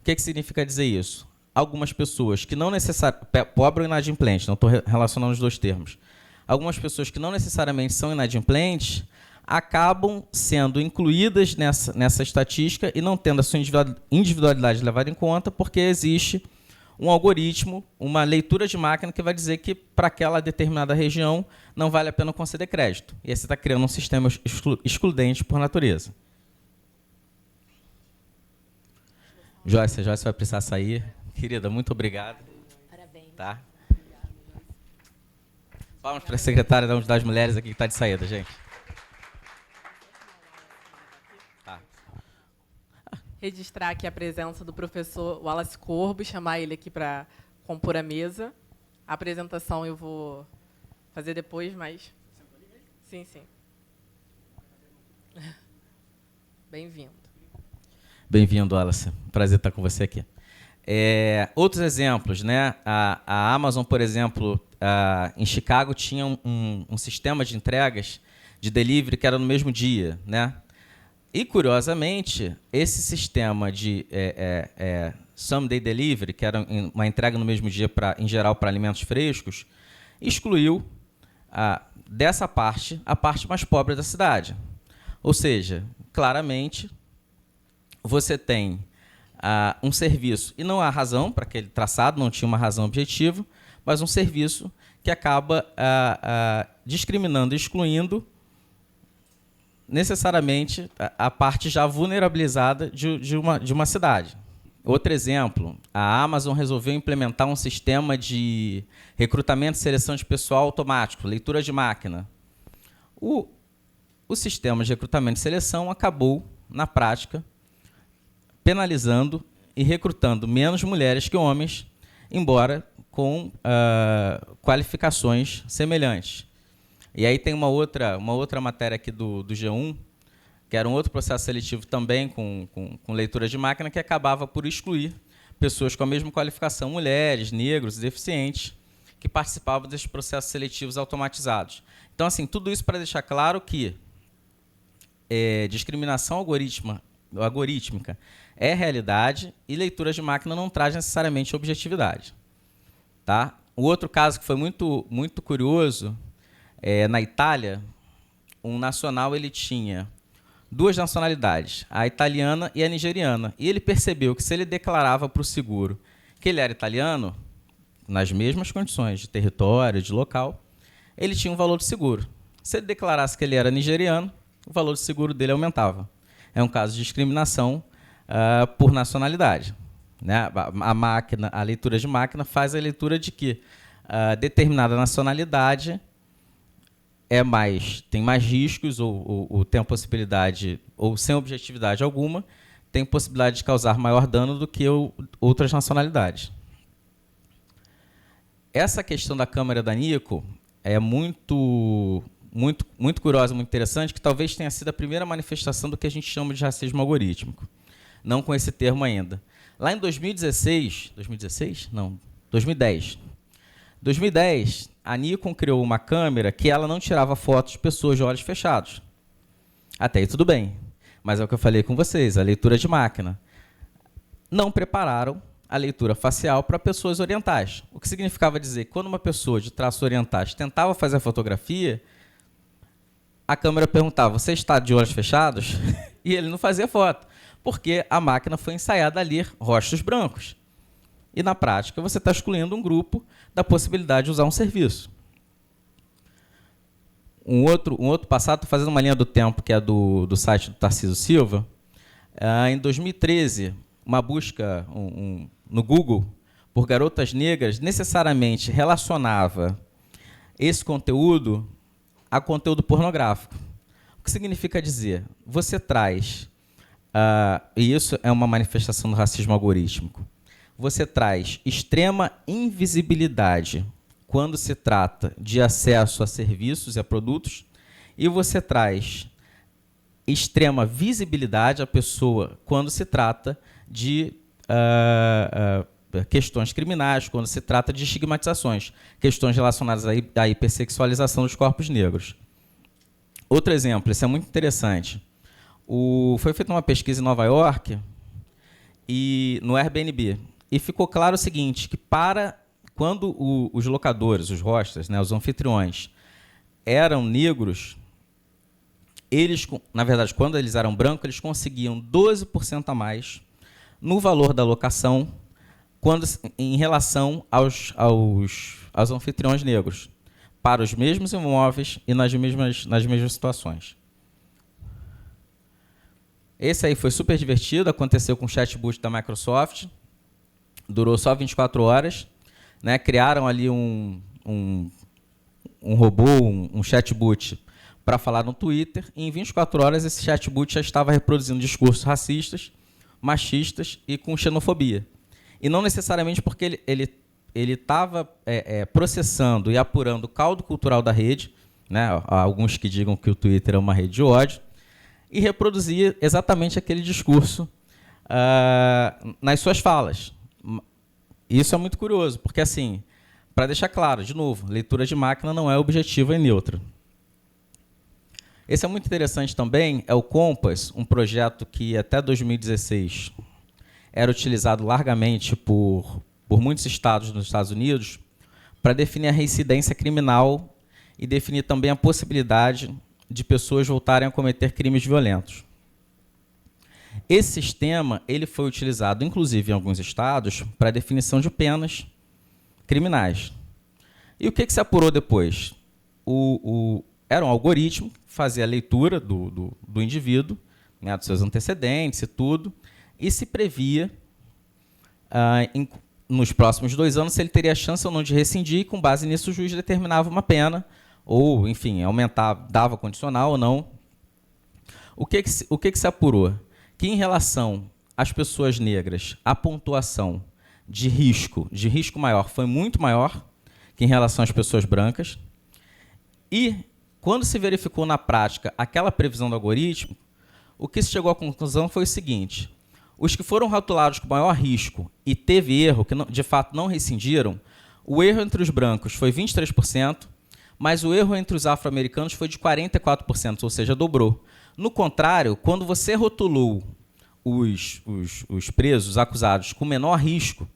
O que significa dizer isso? Algumas pessoas que não necessariamente... Pobre ou inadimplente, não estou relacionando os dois termos. Algumas pessoas que não necessariamente são inadimplentes acabam sendo incluídas nessa estatística e não tendo a sua individualidade levada em conta, porque existe um algoritmo, uma leitura de máquina que vai dizer que para aquela determinada região não vale a pena conceder crédito. E aí você está criando um sistema excludente por natureza. Joyce vai precisar sair. Querida, muito obrigado. Parabéns. Tá? Palmas para a secretária da Unidade das Mulheres aqui que está de saída, gente. Tá. Registrar aqui a presença do professor Wallace Corbo, chamar ele aqui para compor a mesa. A apresentação eu vou fazer depois, mas... Sim. Bem-vindo. Bem-vindo, Wallace. Prazer estar com você aqui. Outros exemplos, né? A Amazon, por exemplo, em Chicago, tinha um sistema de entregas de delivery que era no mesmo dia, né? E, curiosamente, esse sistema de Someday Delivery, que era uma entrega no mesmo dia, em geral, para alimentos frescos, excluiu dessa parte a parte mais pobre da cidade. Ou seja, claramente, você tem um serviço, e não há razão para aquele traçado, não tinha uma razão objetiva, mas um serviço que acaba discriminando e excluindo necessariamente a parte já vulnerabilizada de uma cidade. Outro exemplo, a Amazon resolveu implementar um sistema de recrutamento e seleção de pessoal automático, leitura de máquina. O sistema de recrutamento e seleção acabou, na prática, penalizando e recrutando menos mulheres que homens, embora com qualificações semelhantes. E aí tem uma outra matéria aqui do G1, que era um outro processo seletivo também com leitura de máquina, que acabava por excluir pessoas com a mesma qualificação, mulheres, negros e deficientes, que participavam desses processos seletivos automatizados. Então, assim, tudo isso para deixar claro que discriminação algorítmica é realidade e leituras de máquina não traz necessariamente objetividade. Tá? O outro caso que foi muito, muito curioso, na Itália, um nacional ele tinha duas nacionalidades, a italiana e a nigeriana. E ele percebeu que se ele declarava para o seguro que ele era italiano, nas mesmas condições de território, de local, ele tinha um valor de seguro. Se ele declarasse que ele era nigeriano, o valor de seguro dele aumentava. É um caso de discriminação por nacionalidade. Né? A leitura de máquina faz a leitura de que determinada nacionalidade tem mais riscos ou tem a possibilidade, ou sem objetividade alguma, tem possibilidade de causar maior dano do que outras nacionalidades. Essa questão da Câmara da Nico é muito curiosa, muito interessante, que talvez tenha sido a primeira manifestação do que a gente chama de racismo algorítmico. Não com esse termo ainda. Lá em 2010, a Nikon criou uma câmera que ela não tirava fotos de pessoas de olhos fechados. Até aí tudo bem, mas é o que eu falei com vocês, a leitura de máquina. Não prepararam a leitura facial para pessoas orientais. O que significava dizer que quando uma pessoa de traços orientais tentava fazer a fotografia, a câmera perguntava, você está de olhos fechados? E ele não fazia foto, porque a máquina foi ensaiada a ler rostos brancos. E, na prática, você está excluindo um grupo da possibilidade de usar um serviço. Um outro passado, estou fazendo uma linha do tempo, que é do site do Tarcísio Silva. Em 2013, uma busca no Google por garotas negras necessariamente relacionava esse conteúdo a conteúdo pornográfico. O que significa dizer? Você traz e isso é uma manifestação do racismo algorítmico. Você traz extrema invisibilidade quando se trata de acesso a serviços e a produtos, e você traz extrema visibilidade à pessoa quando se trata de questões criminais, quando se trata de estigmatizações, questões relacionadas à hipersexualização dos corpos negros. Outro exemplo, isso é muito interessante. Foi feita uma pesquisa em Nova York, no Airbnb, e ficou claro o seguinte, que quando os locadores, os hostels, né, os anfitriões, eram negros, na verdade, quando eles eram brancos, eles conseguiam 12% a mais no valor da locação em relação aos anfitriões negros, para os mesmos imóveis e nas mesmas situações. Esse aí foi super divertido, aconteceu com o chatbot da Microsoft, durou só 24 horas, né? Criaram ali um robô, um chatbot para falar no Twitter, e em 24 horas esse chatbot já estava reproduzindo discursos racistas, machistas e com xenofobia. E não necessariamente porque ele estava processando e apurando o caldo cultural da rede, né? Há alguns que digam que o Twitter é uma rede de ódio, e reproduzia exatamente aquele discurso nas suas falas. Isso é muito curioso, porque, assim, para deixar claro, de novo, leitura de máquina não é objetiva e neutra. Esse é muito interessante também, é o Compass, um projeto que até 2016 era utilizado largamente por muitos estados nos Estados Unidos para definir a reincidência criminal e definir também a possibilidade de pessoas voltarem a cometer crimes violentos. Esse sistema ele foi utilizado, inclusive, em alguns estados, para a definição de penas criminais. E o que se apurou depois? Era um algoritmo que fazia a leitura do indivíduo, né, dos seus antecedentes e tudo, e se previa, nos próximos 2 anos, se ele teria chance ou não de rescindir, e com base nisso o juiz determinava uma pena, ou, enfim, aumentava, dava condicional ou não. O que se apurou? Que, em relação às pessoas negras, a pontuação de risco maior foi muito maior que em relação às pessoas brancas. E, quando se verificou na prática aquela previsão do algoritmo, o que se chegou à conclusão foi o seguinte: os que foram rotulados com maior risco e teve erro, que de fato não rescindiram, o erro entre os brancos foi 23%, mas o erro entre os afro-americanos foi de 44%, ou seja, dobrou. No contrário, quando você rotulou os presos, os acusados, com menor risco,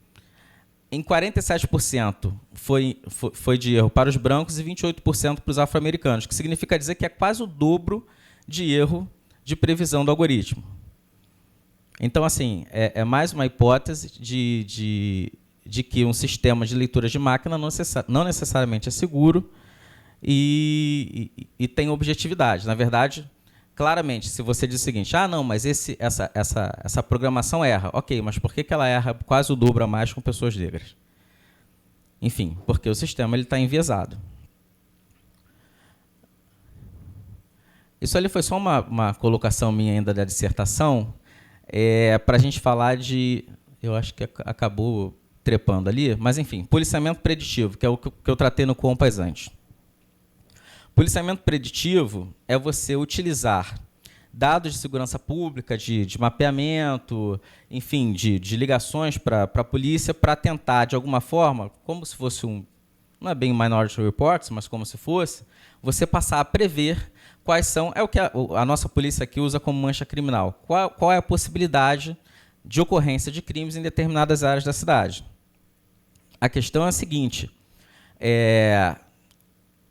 em 47% foi de erro para os brancos e 28% para os afro-americanos, que significa dizer que é quase o dobro de erro de previsão do algoritmo. Então, assim, é mais uma hipótese de que um sistema de leitura de máquina não necessariamente é seguro e tem objetividade. Na verdade, claramente, se você diz o seguinte, não, mas essa programação erra. Ok, mas por que ela erra quase o dobro a mais com pessoas negras? Enfim, porque o sistema está enviesado. Isso ali foi só uma colocação minha ainda da dissertação, para a gente falar de... Eu acho que acabou trepando ali, mas, enfim, policiamento preditivo, que é o que eu tratei no Compass antes. Policiamento preditivo é você utilizar dados de segurança pública, de mapeamento, enfim, de ligações para a polícia, para tentar, de alguma forma, como se fosse não é bem um Minority Report, mas como se fosse, você passar a prever quais são, é o que a nossa polícia aqui usa como mancha criminal, qual é a possibilidade de ocorrência de crimes em determinadas áreas da cidade. A questão é a seguinte,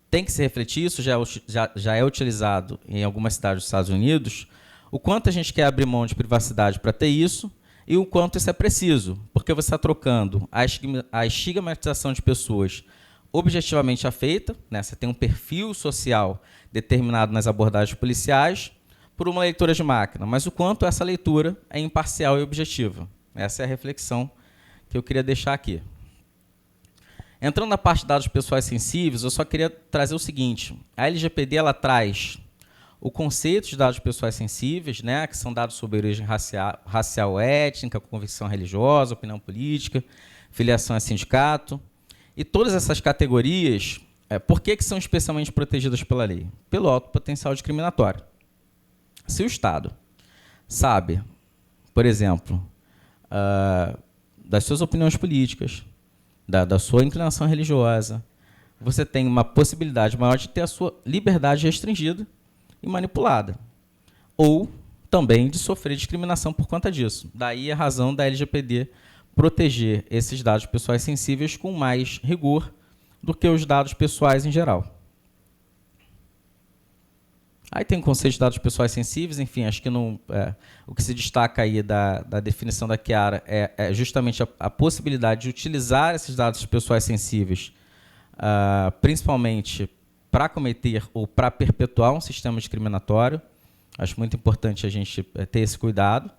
tem que se refletir, isso já é utilizado em algumas cidades dos Estados Unidos, o quanto a gente quer abrir mão de privacidade para ter isso e o quanto isso é preciso, porque você está trocando a estigmatização de pessoas objetivamente afeita, né? Você tem um perfil social determinado nas abordagens policiais, por uma leitura de máquina, mas o quanto essa leitura é imparcial e objetiva. Essa é a reflexão que eu queria deixar aqui. Entrando na parte de dados pessoais sensíveis, eu só queria trazer o seguinte: a LGPD ela traz o conceito de dados pessoais sensíveis, né, que são dados sobre origem racial, étnica, convicção religiosa, opinião política, filiação a sindicato. E todas essas categorias, por que são especialmente protegidas pela lei? Pelo alto potencial discriminatório. Se o Estado sabe, por exemplo, das suas opiniões políticas, da sua inclinação religiosa, você tem uma possibilidade maior de ter a sua liberdade restringida e manipulada. Ou também de sofrer discriminação por conta disso. Daí a razão da LGPD proteger esses dados pessoais sensíveis com mais rigor do que os dados pessoais em geral. Aí tem o conceito de dados pessoais sensíveis, enfim, acho que não, o que se destaca aí da definição da Chiara é justamente a possibilidade de utilizar esses dados pessoais sensíveis, principalmente para cometer ou para perpetuar um sistema discriminatório. Acho muito importante a gente ter esse cuidado.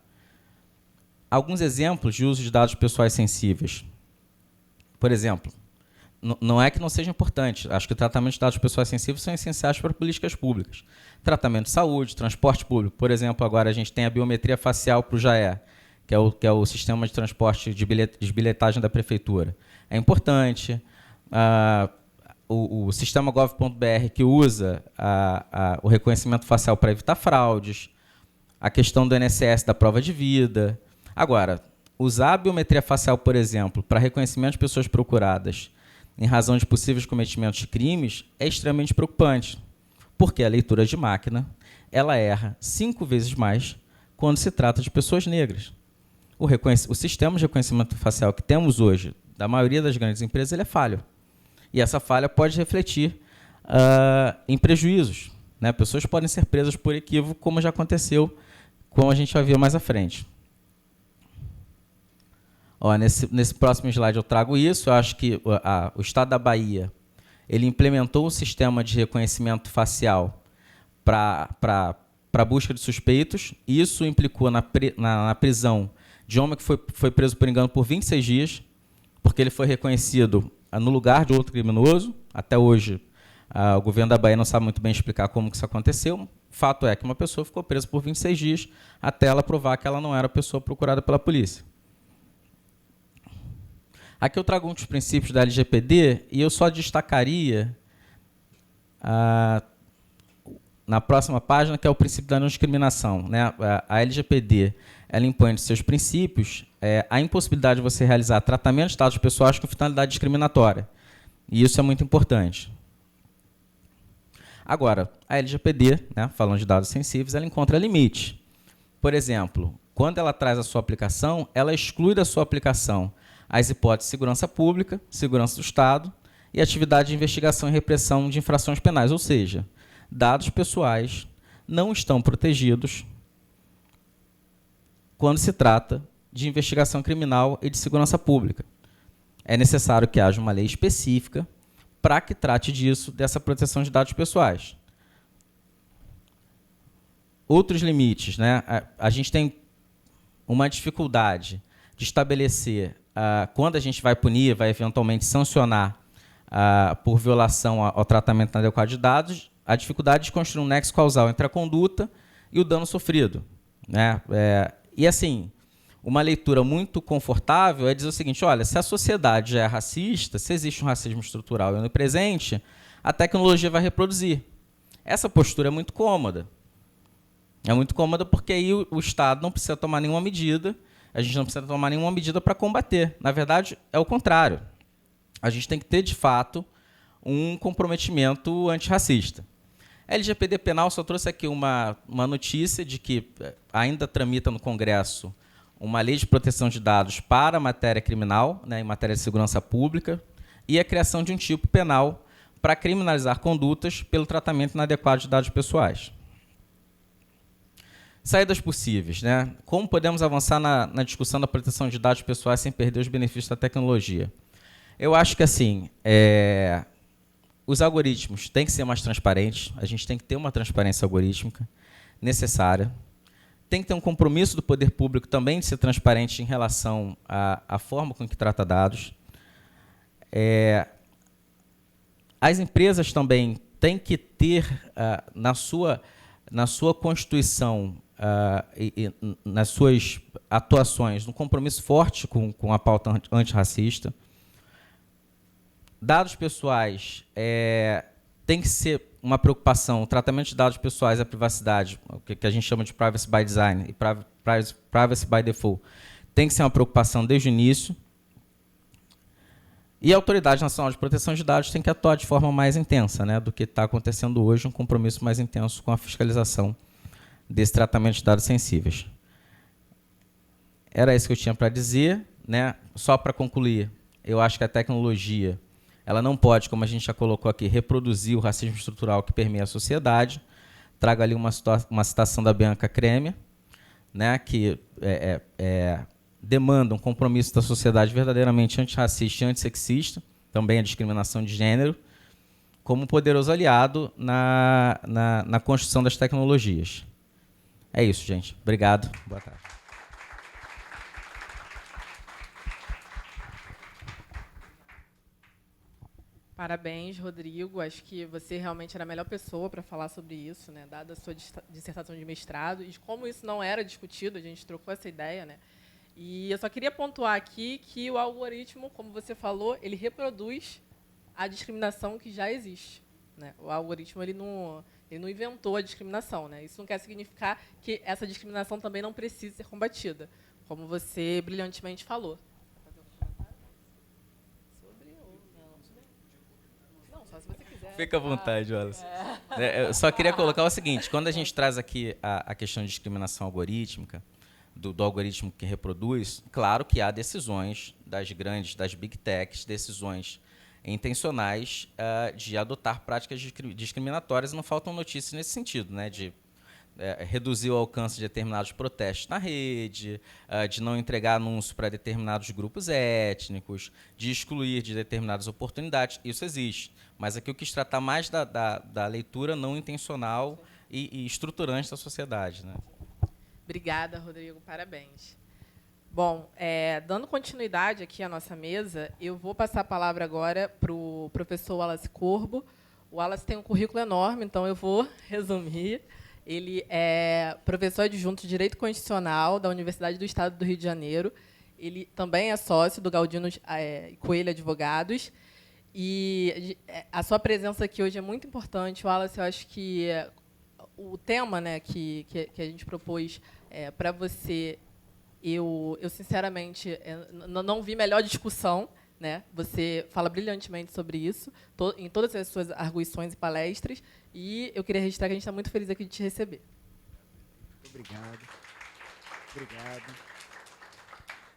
Alguns exemplos de uso de dados pessoais sensíveis. Por exemplo, não é que não seja importante. Acho que o tratamento de dados pessoais sensíveis são essenciais para políticas públicas. Tratamento de saúde, transporte público. Por exemplo, agora a gente tem a biometria facial para o JAE, que é o sistema de transporte de bilhetagem da prefeitura. É importante. O sistema gov.br, que usa o reconhecimento facial para evitar fraudes. A questão do INSS da prova de vida. Agora, usar a biometria facial, por exemplo, para reconhecimento de pessoas procuradas em razão de possíveis cometimentos de crimes é extremamente preocupante, porque a leitura de máquina ela erra 5 vezes mais quando se trata de pessoas negras. O sistema de reconhecimento facial que temos hoje, da maioria das grandes empresas, ele é falho. E essa falha pode refletir em prejuízos, né? Pessoas podem ser presas por equívoco, como já aconteceu, como a gente vai ver mais à frente. Nesse próximo slide eu trago isso. Eu acho que o Estado da Bahia ele implementou um sistema de reconhecimento facial para busca de suspeitos. Isso implicou na prisão de homem que foi preso por engano por 26 dias, porque ele foi reconhecido no lugar de outro criminoso. Até hoje, o governo da Bahia não sabe muito bem explicar como que isso aconteceu. O fato é que uma pessoa ficou presa por 26 dias até ela provar que ela não era a pessoa procurada pela polícia. Aqui eu trago um dos princípios da LGPD e eu só destacaria na próxima página, que é o princípio da não discriminação, né? A LGPD ela impõe entre seus princípios a impossibilidade de você realizar tratamento de dados pessoais com finalidade discriminatória. E isso é muito importante. Agora, a LGPD, né, falando de dados sensíveis, ela encontra limite. Por exemplo, quando ela traz a sua aplicação, ela exclui da sua aplicação as hipóteses de segurança pública, segurança do Estado e atividade de investigação e repressão de infrações penais, ou seja, dados pessoais não estão protegidos quando se trata de investigação criminal e de segurança pública. É necessário que haja uma lei específica para que trate disso, dessa proteção de dados pessoais. Outros limites, né? A gente tem uma dificuldade de estabelecer quando a gente vai punir, vai eventualmente sancionar por violação ao tratamento inadequado de dados, a dificuldade de construir um nexo causal entre a conduta e o dano sofrido, né? E assim, uma leitura muito confortável é dizer o seguinte: olha, se a sociedade já é racista, se existe um racismo estrutural e onipresente, a tecnologia vai reproduzir. Essa postura é muito cômoda. É muito cômoda porque aí o Estado não precisa tomar nenhuma medida, a gente não precisa tomar nenhuma medida para combater. Na verdade, é o contrário. A gente tem que ter, de fato, um comprometimento antirracista. A LGPD penal só trouxe aqui uma notícia de que ainda tramita no Congresso uma lei de proteção de dados para a matéria criminal, né, em matéria de segurança pública, e a criação de um tipo penal para criminalizar condutas pelo tratamento inadequado de dados pessoais. Saídas possíveis, né? Como podemos avançar na discussão da proteção de dados pessoais sem perder os benefícios da tecnologia? Eu acho que assim, os algoritmos têm que ser mais transparentes, a gente tem que ter uma transparência algorítmica necessária, tem que ter um compromisso do poder público também de ser transparente em relação à forma com que trata dados. As empresas também têm que ter na sua constituição e nas suas atuações, um compromisso forte com a pauta antirracista. Dados pessoais tem que ser uma preocupação, o tratamento de dados pessoais, a privacidade, o que a gente chama de privacy by design e privacy by default, tem que ser uma preocupação desde o início. E a Autoridade Nacional de Proteção de Dados tem que atuar de forma mais intensa, né, do que está acontecendo hoje, um compromisso mais intenso com a fiscalização desse tratamento de dados sensíveis. Era isso que eu tinha para dizer, né? Só para concluir, eu acho que a tecnologia ela não pode, como a gente já colocou aqui, reproduzir o racismo estrutural que permeia a sociedade. Trago ali uma citação da Bianca Cremia, né, que demanda um compromisso da sociedade verdadeiramente antirracista e antissexista, também a discriminação de gênero, como um poderoso aliado na construção das tecnologias. É isso, gente. Obrigado. Boa tarde. Parabéns, Rodrigo. Acho que você realmente era a melhor pessoa para falar sobre isso, né? Dada a sua dissertação de mestrado. E como isso não era discutido, a gente trocou essa ideia, né? E eu só queria pontuar aqui que o algoritmo, como você falou, ele reproduz a discriminação que já existe, né? O algoritmo ele não inventou a discriminação, né? Isso não quer significar que essa discriminação também não precisa ser combatida, como você brilhantemente falou. Fica à vontade, Wallace. Eu só queria colocar o seguinte, quando a gente traz aqui a questão de discriminação algorítmica, do algoritmo que reproduz, claro que há decisões das Big Techs, decisões intencionais de adotar práticas discriminatórias, não faltam notícias nesse sentido, né, de reduzir o alcance de determinados protestos na rede, de não entregar anúncio para determinados grupos étnicos, de excluir de determinadas oportunidades. Isso existe. Mas aqui eu quis tratar mais da leitura não intencional e estruturante da sociedade, né? Obrigada, Rodrigo. Parabéns. Bom, dando continuidade aqui à nossa mesa, eu vou passar a palavra agora para o professor Wallace Corbo. O Wallace tem um currículo enorme, então eu vou resumir. Ele é professor adjunto de Direito Constitucional da Universidade do Estado do Rio de Janeiro. Ele também é sócio do Galdino Coelho Advogados. E a sua presença aqui hoje é muito importante. Wallace, eu acho que o tema, né, que a gente propôs para você, eu sinceramente não vi melhor discussão, né? Você fala brilhantemente sobre isso, em todas as suas arguições e palestras, e eu queria registrar que a gente está muito feliz aqui de te receber. Obrigado. Obrigado.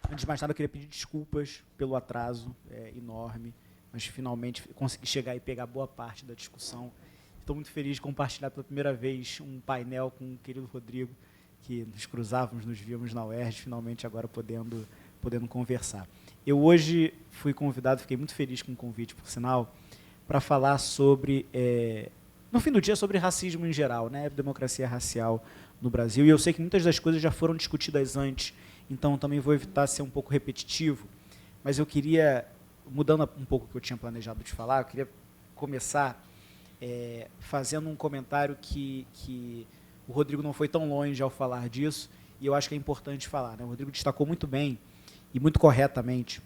Antes de mais nada, eu queria pedir desculpas pelo atraso enorme, mas finalmente consegui chegar e pegar boa parte da discussão. Estou muito feliz de compartilhar pela primeira vez um painel com o querido Rodrigo, que nos cruzávamos, nos víamos na UERJ, finalmente agora podendo conversar. Eu hoje fui convidado, fiquei muito feliz com o convite, por sinal, para falar sobre, no fim do dia, sobre racismo em geral, né, democracia racial no Brasil. E eu sei que muitas das coisas já foram discutidas antes, então também vou evitar ser um pouco repetitivo, mas eu queria, mudando um pouco o que eu tinha planejado de falar, eu queria começar fazendo um comentário que o Rodrigo não foi tão longe ao falar disso, e eu acho que é importante falar, né? O Rodrigo destacou muito bem e muito corretamente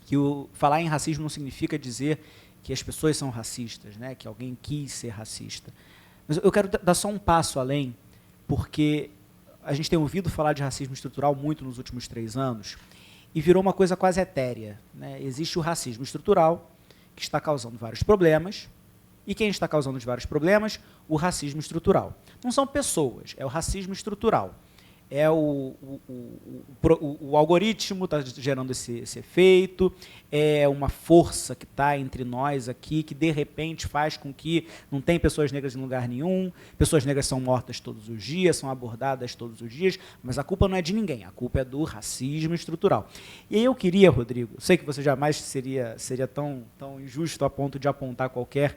que falar em racismo não significa dizer que as pessoas são racistas, né? Que alguém quis ser racista. Mas eu quero dar só um passo além, porque a gente tem ouvido falar de racismo estrutural muito nos últimos 3 anos e virou uma coisa quase etérea, né? Existe o racismo estrutural, que está causando vários problemas, e quem está causando os vários problemas? O racismo estrutural. Não são pessoas, é o racismo estrutural. É o algoritmo está gerando esse efeito, é uma força que está entre nós aqui, que de repente faz com que não tem pessoas negras em lugar nenhum, pessoas negras são mortas todos os dias, são abordadas todos os dias, mas a culpa não é de ninguém, a culpa é do racismo estrutural. E aí eu queria, Rodrigo, eu sei que você jamais seria tão injusto a ponto de apontar qualquer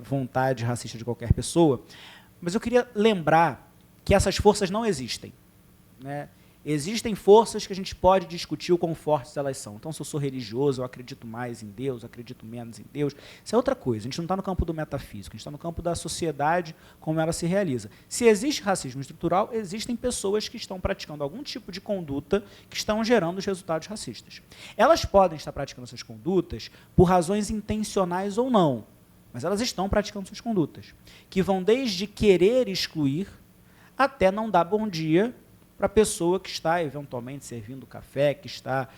vontade racista de qualquer pessoa, mas eu queria lembrar que essas forças não existem, né? Existem forças que a gente pode discutir o quão fortes elas são. Então, se eu sou religioso, eu acredito mais em Deus, eu acredito menos em Deus. Isso é outra coisa. A gente não está no campo do metafísico, a gente está no campo da sociedade, como ela se realiza. Se existe racismo estrutural, existem pessoas que estão praticando algum tipo de conduta que estão gerando os resultados racistas. Elas podem estar praticando essas condutas por razões intencionais ou não, mas elas estão praticando suas condutas, que vão desde querer excluir até não dar bom dia para a pessoa que está, eventualmente, servindo café, que está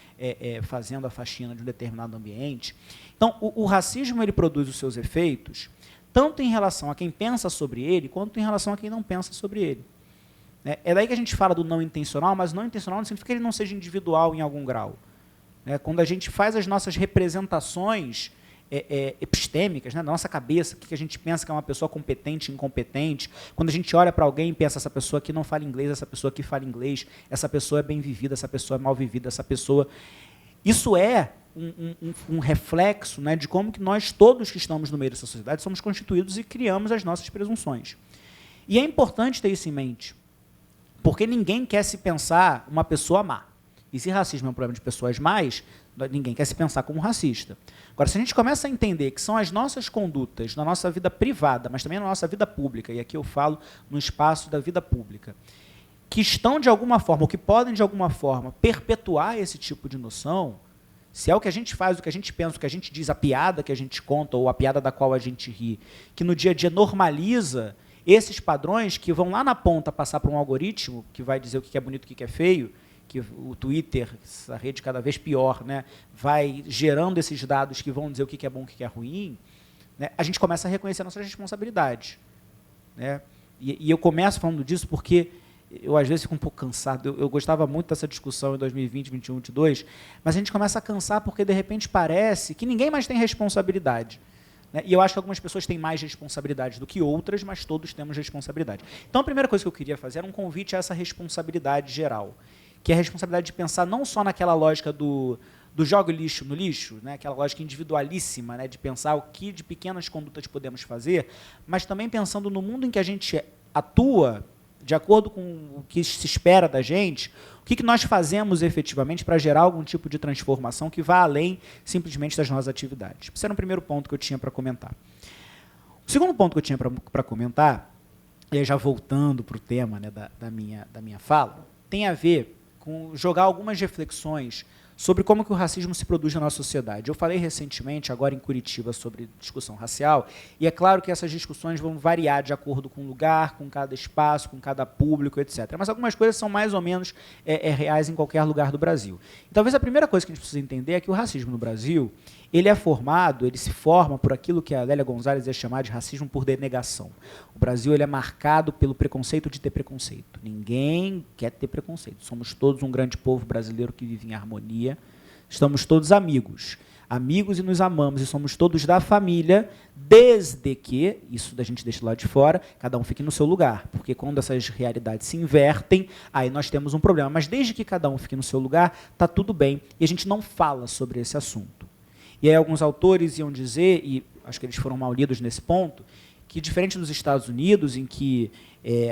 fazendo a faxina de um determinado ambiente. Então, o racismo ele produz os seus efeitos, tanto em relação a quem pensa sobre ele, quanto em relação a quem não pensa sobre ele. É daí que a gente fala do não intencional, mas não intencional não significa que ele não seja individual em algum grau. Quando a gente faz as nossas representações epistêmicas, né, da nossa cabeça, o que a gente pensa que é uma pessoa competente, incompetente, quando a gente olha para alguém e pensa, essa pessoa aqui não fala inglês, essa pessoa aqui fala inglês, essa pessoa é bem vivida, essa pessoa é mal vivida, essa pessoa... Isso é um reflexo, né, de como que nós todos que estamos no meio dessa sociedade somos constituídos e criamos as nossas presunções. E é importante ter isso em mente, porque ninguém quer se pensar uma pessoa má. E se racismo é um problema de pessoas más, ninguém quer se pensar como racista. Agora, se a gente começa a entender que são as nossas condutas na nossa vida privada, mas também na nossa vida pública, e aqui eu falo no espaço da vida pública, que estão de alguma forma, ou que podem de alguma forma perpetuar esse tipo de noção, se é o que a gente faz, o que a gente pensa, o que a gente diz, a piada que a gente conta, ou a piada da qual a gente ri, que no dia a dia normaliza esses padrões que vão lá na ponta passar para um algoritmo que vai dizer o que é bonito e o que é feio, que o Twitter, essa rede cada vez pior, né, vai gerando esses dados que vão dizer o que é bom e o que é ruim, né, a gente começa a reconhecer a nossa responsabilidade. Né? E eu começo falando disso porque eu, às vezes, fico um pouco cansado. Eu gostava muito dessa discussão em 2020, 2021, 2022, mas a gente começa a cansar porque, de repente, parece que ninguém mais tem responsabilidade. Né? E eu acho que algumas pessoas têm mais responsabilidade do que outras, mas todos temos responsabilidade. Então, a primeira coisa que eu queria fazer era um convite a essa responsabilidade geral, que é a responsabilidade de pensar não só naquela lógica do jogo lixo no lixo, né, aquela lógica individualíssima, né, de pensar o que de pequenas condutas podemos fazer, mas também pensando no mundo em que a gente atua, de acordo com o que se espera da gente, o que nós fazemos efetivamente para gerar algum tipo de transformação que vá além simplesmente das nossas atividades. Esse era o primeiro ponto que eu tinha para comentar. O segundo ponto que eu tinha para comentar, e aí já voltando para o tema, né, da minha fala, tem a ver com jogar algumas reflexões sobre como que o racismo se produz na nossa sociedade. Eu falei recentemente, agora em Curitiba, sobre discussão racial, e é claro que essas discussões vão variar de acordo com o lugar, com cada espaço, com cada público, etc. Mas algumas coisas são mais ou menos reais em qualquer lugar do Brasil. E talvez a primeira coisa que a gente precisa entender é que o racismo no Brasil, ele se forma por aquilo que a Lélia Gonzalez ia chamar de racismo por denegação. O Brasil ele é marcado pelo preconceito de ter preconceito. Ninguém quer ter preconceito. Somos todos um grande povo brasileiro que vive em harmonia. Estamos todos amigos e nos amamos, e somos todos da família, desde que, isso da gente deixa lá de fora, cada um fique no seu lugar, porque quando essas realidades se invertem, aí nós temos um problema. Mas desde que cada um fique no seu lugar, está tudo bem, e a gente não fala sobre esse assunto. E aí alguns autores iam dizer, e acho que eles foram mal lidos nesse ponto, que diferente dos Estados Unidos, em que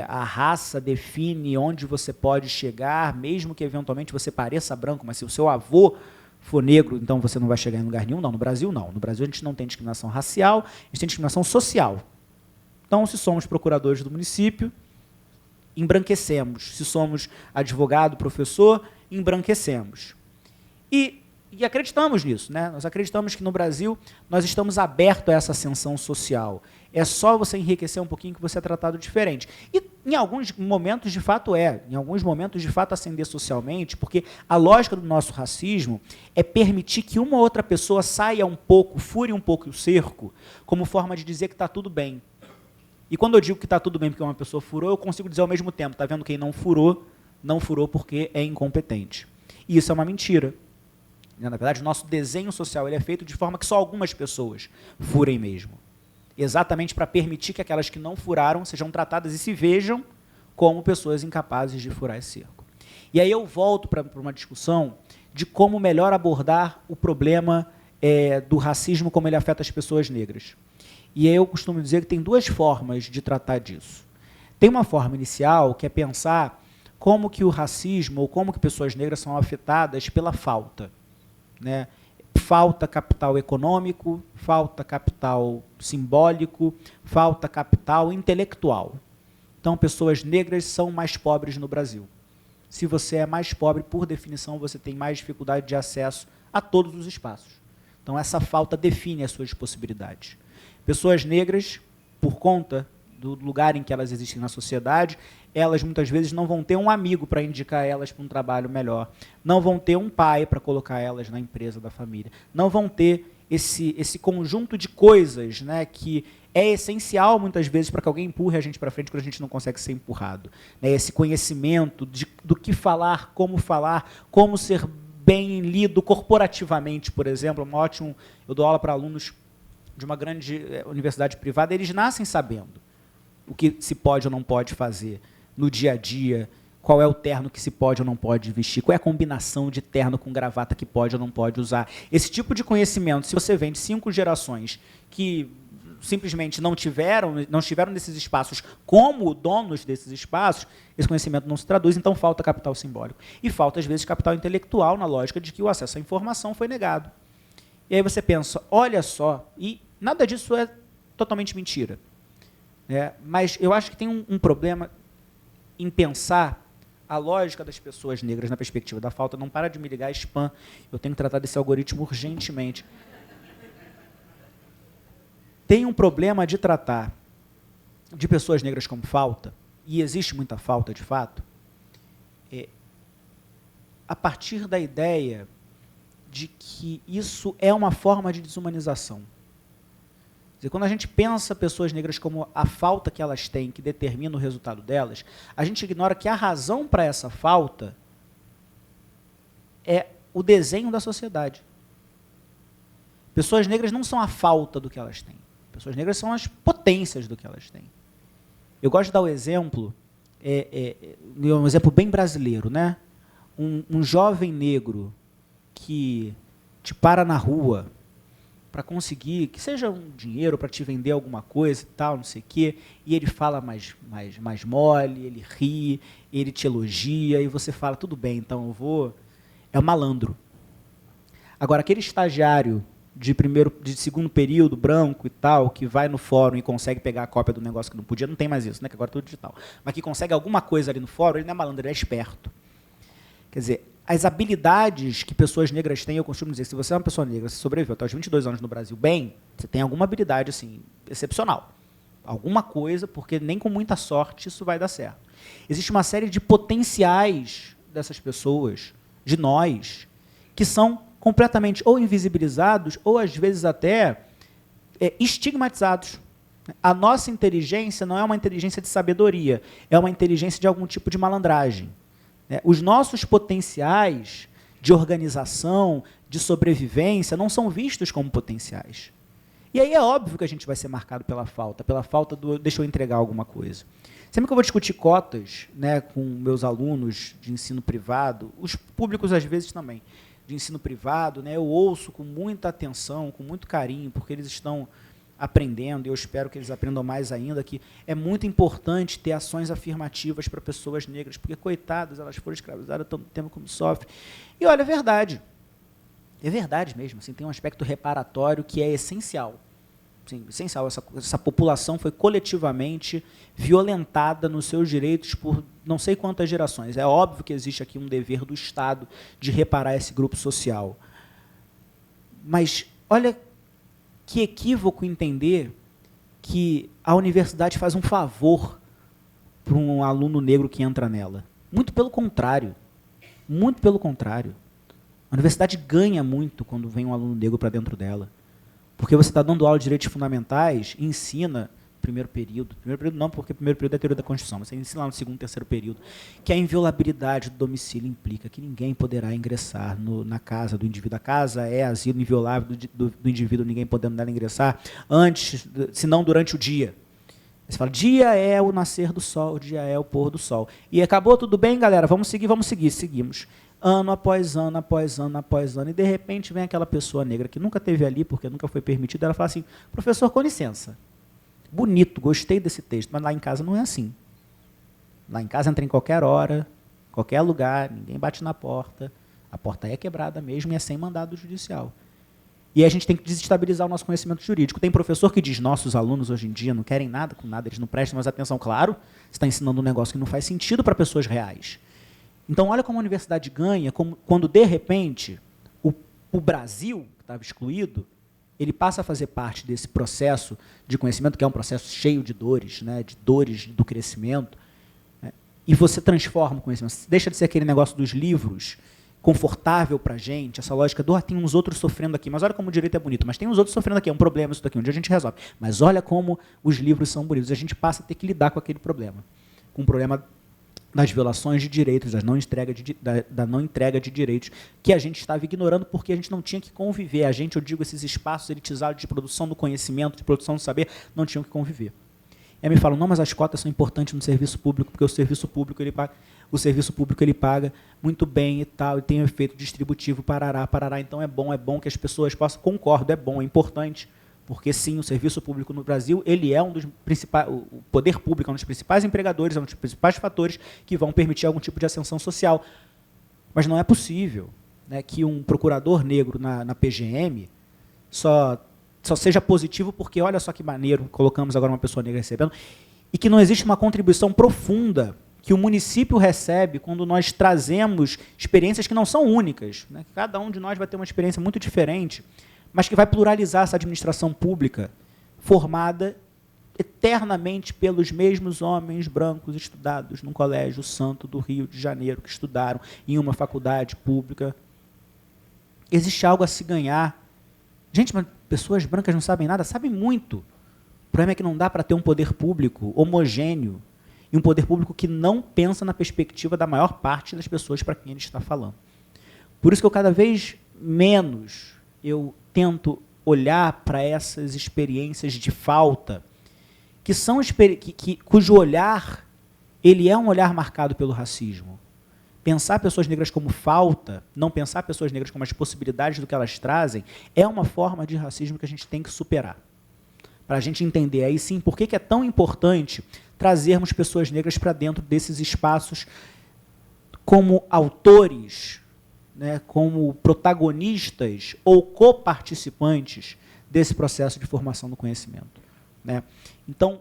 a raça define onde você pode chegar, mesmo que eventualmente você pareça branco, mas se o seu avô for negro, então você não vai chegar em lugar nenhum. Não, no Brasil não. No Brasil a gente não tem discriminação racial, a gente tem discriminação social. Então, se somos procuradores do município, embranquecemos. Se somos advogado, professor, embranquecemos. E acreditamos nisso, né? Nós acreditamos que no Brasil nós estamos abertos a essa ascensão social. É só você enriquecer um pouquinho que você é tratado diferente. E em alguns momentos, de fato, em alguns momentos, de fato, ascender socialmente, porque a lógica do nosso racismo é permitir que uma ou outra pessoa saia um pouco, fure um pouco o cerco, como forma de dizer que está tudo bem. E quando eu digo que está tudo bem porque uma pessoa furou, eu consigo dizer ao mesmo tempo, está vendo quem não furou porque é incompetente. E isso é uma mentira. Na verdade, o nosso desenho social ele é feito de forma que só algumas pessoas furem mesmo. Exatamente para permitir que aquelas que não furaram sejam tratadas e se vejam como pessoas incapazes de furar esse cerco. E aí eu volto para uma discussão de como melhor abordar o problema do racismo, como ele afeta as pessoas negras. E aí eu costumo dizer que tem duas formas de tratar disso. Tem uma forma inicial, que é pensar como que o racismo ou como que pessoas negras são afetadas pela falta, né? Falta capital econômico, falta capital simbólico, falta capital intelectual. Então, pessoas negras são mais pobres no Brasil. Se você é mais pobre, por definição, você tem mais dificuldade de acesso a todos os espaços. Então, essa falta define as suas possibilidades. Pessoas negras, por conta do lugar em que elas existem na sociedade, elas muitas vezes não vão ter um amigo para indicar elas para um trabalho melhor, não vão ter um pai para colocar elas na empresa da família, não vão ter esse conjunto de coisas, né, que é essencial muitas vezes para que alguém empurre a gente para frente quando a gente não consegue ser empurrado. Né, esse conhecimento do que falar, como ser bem lido corporativamente, por exemplo. Eu dou aula para alunos de uma grande universidade privada, eles nascem sabendo o que se pode ou não pode fazer no dia a dia, qual é o terno que se pode ou não pode vestir, qual é a combinação de terno com gravata que pode ou não pode usar. Esse tipo de conhecimento, se você vem de 5 gerações que simplesmente não estiveram nesses espaços como donos desses espaços, esse conhecimento não se traduz, então falta capital simbólico. E falta, às vezes, capital intelectual, na lógica de que o acesso à informação foi negado. E aí você pensa, olha só, e nada disso é totalmente mentira. Mas eu acho que tem um problema em pensar a lógica das pessoas negras na perspectiva da falta. Não para de me ligar spam, eu tenho que tratar desse algoritmo urgentemente. Tem um problema de tratar de pessoas negras como falta, e existe muita falta de fato, a partir da ideia de que isso é uma forma de desumanização. Quer dizer, quando a gente pensa pessoas negras como a falta que elas têm, que determina o resultado delas, a gente ignora que a razão para essa falta é o desenho da sociedade. Pessoas negras não são a falta do que elas têm. Pessoas negras são as potências do que elas têm. Eu gosto de dar o exemplo, um exemplo bem brasileiro, né? Um jovem negro que te para na rua para conseguir, que seja um dinheiro para te vender alguma coisa e tal, não sei o quê, e ele fala mais mole, ele ri, ele te elogia, e você fala, tudo bem, então eu vou... É um malandro. Agora, aquele estagiário de segundo período, branco e tal, que vai no fórum e consegue pegar a cópia do negócio que não podia, não tem mais isso, né, que agora é tudo digital, mas que consegue alguma coisa ali no fórum, ele não é malandro, ele é esperto. Quer dizer, as habilidades que pessoas negras têm, eu costumo dizer, se você é uma pessoa negra, você sobreviveu até os 22 anos no Brasil bem, você tem alguma habilidade assim, excepcional. Alguma coisa, porque nem com muita sorte isso vai dar certo. Existe uma série de potenciais dessas pessoas, de nós, que são completamente ou invisibilizados, ou às vezes até estigmatizados. A nossa inteligência não é uma inteligência de sabedoria, é uma inteligência de algum tipo de malandragem. Os nossos potenciais de organização, de sobrevivência, não são vistos como potenciais. E aí é óbvio que a gente vai ser marcado pela falta do deixa eu entregar alguma coisa. Sempre que eu vou discutir cotas, né, com meus alunos de ensino privado, os públicos às vezes também, de ensino privado, né, eu ouço com muita atenção, com muito carinho, porque eles estão aprendendo, e eu espero que eles aprendam mais ainda, que é muito importante ter ações afirmativas para pessoas negras, porque, coitadas, elas foram escravizadas tanto tempo como sofrem. E, olha, é verdade mesmo, assim, tem um aspecto reparatório que é essencial. Sim, essencial. Essa população foi coletivamente violentada nos seus direitos por não sei quantas gerações. É óbvio que existe aqui um dever do Estado de reparar esse grupo social. Mas, olha, que equívoco entender que a universidade faz um favor para um aluno negro que entra nela. Muito pelo contrário. Muito pelo contrário. A universidade ganha muito quando vem um aluno negro para dentro dela. Porque você está dando aula de direitos fundamentais e ensina primeiro período não, porque primeiro período é teoria da Constituição, mas você ensina lá no segundo e terceiro período, que a inviolabilidade do domicílio implica que ninguém poderá ingressar na casa do indivíduo. A casa é asilo inviolável do indivíduo, ninguém podendo nela ingressar antes, se não durante o dia. Você fala, dia é o nascer do sol, dia é o pôr do sol. E acabou, tudo bem, galera? Vamos seguir, seguimos. Ano após ano, após ano, após ano, e de repente vem aquela pessoa negra que nunca esteve ali, porque nunca foi permitido, ela fala assim, professor, com licença, bonito, gostei desse texto, mas lá em casa não é assim. Lá em casa entra em qualquer hora, qualquer lugar, ninguém bate na porta, a porta é quebrada mesmo e é sem mandado judicial. E a gente tem que desestabilizar o nosso conhecimento jurídico. Tem professor que diz, nossos alunos hoje em dia não querem nada com nada, eles não prestam mais atenção. Claro, você está ensinando um negócio que não faz sentido para pessoas reais. Então, olha como a universidade ganha, quando, de repente, o Brasil, que estava excluído, ele passa a fazer parte desse processo de conhecimento, que é um processo cheio de dores, né, de dores do crescimento, né, e você transforma o conhecimento. Deixa de ser aquele negócio dos livros, confortável para a gente, essa lógica do tem uns outros sofrendo aqui, mas olha como o direito é bonito, mas tem uns outros sofrendo aqui, é um problema isso daqui, um dia a gente resolve. Mas olha como os livros são bonitos, a gente passa a ter que lidar com aquele problema, com o problema das violações de direitos, da não entrega de direitos, que a gente estava ignorando porque a gente não tinha que conviver. A gente, eu digo, esses espaços elitizados de produção do conhecimento, de produção do saber, não tinham que conviver. E aí me falam, não, mas as cotas são importantes no serviço público, porque o serviço público ele paga muito bem e tal, e tem um efeito distributivo, parará, então é bom que as pessoas possam, concordo, é bom, é importante, porque sim, o serviço público no Brasil, ele é um dos principais, o poder público é um dos principais empregadores, é um dos principais fatores que vão permitir algum tipo de ascensão social. Mas não é possível, né, que um procurador negro na PGM só seja positivo porque, olha só que maneiro, colocamos agora uma pessoa negra recebendo, e que não existe uma contribuição profunda que o município recebe quando nós trazemos experiências que não são únicas, né? Cada um de nós vai ter uma experiência muito diferente, mas que vai pluralizar essa administração pública formada eternamente pelos mesmos homens brancos estudados num colégio santo do Rio de Janeiro, que estudaram em uma faculdade pública. Existe algo a se ganhar. Gente, mas pessoas brancas não sabem nada? Sabem muito. O problema é que não dá para ter um poder público homogêneo e um poder público que não pensa na perspectiva da maior parte das pessoas para quem ele está falando. Por isso que eu cada vez menos eu tento olhar para essas experiências de falta, que são cujo olhar ele é um olhar marcado pelo racismo. Pensar pessoas negras como falta, não pensar pessoas negras como as possibilidades do que elas trazem, é uma forma de racismo que a gente tem que superar. Para a gente entender aí sim por que é tão importante trazermos pessoas negras para dentro desses espaços como autores, né, como protagonistas ou coparticipantes desse processo de formação do conhecimento, né? Então,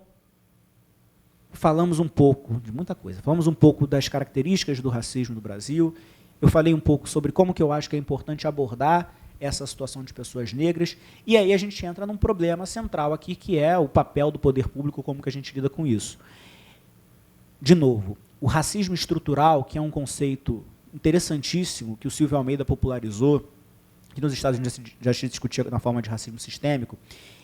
falamos um pouco de muita coisa. Falamos um pouco das características do racismo no Brasil. Eu falei um pouco sobre como que eu acho que é importante abordar essa situação de pessoas negras. E aí a gente entra num problema central aqui, que é o papel do poder público, como que a gente lida com isso. De novo, o racismo estrutural, que é um conceito interessantíssimo, que o Silvio Almeida popularizou, que nos Estados Unidos já se discutia na forma de racismo sistêmico,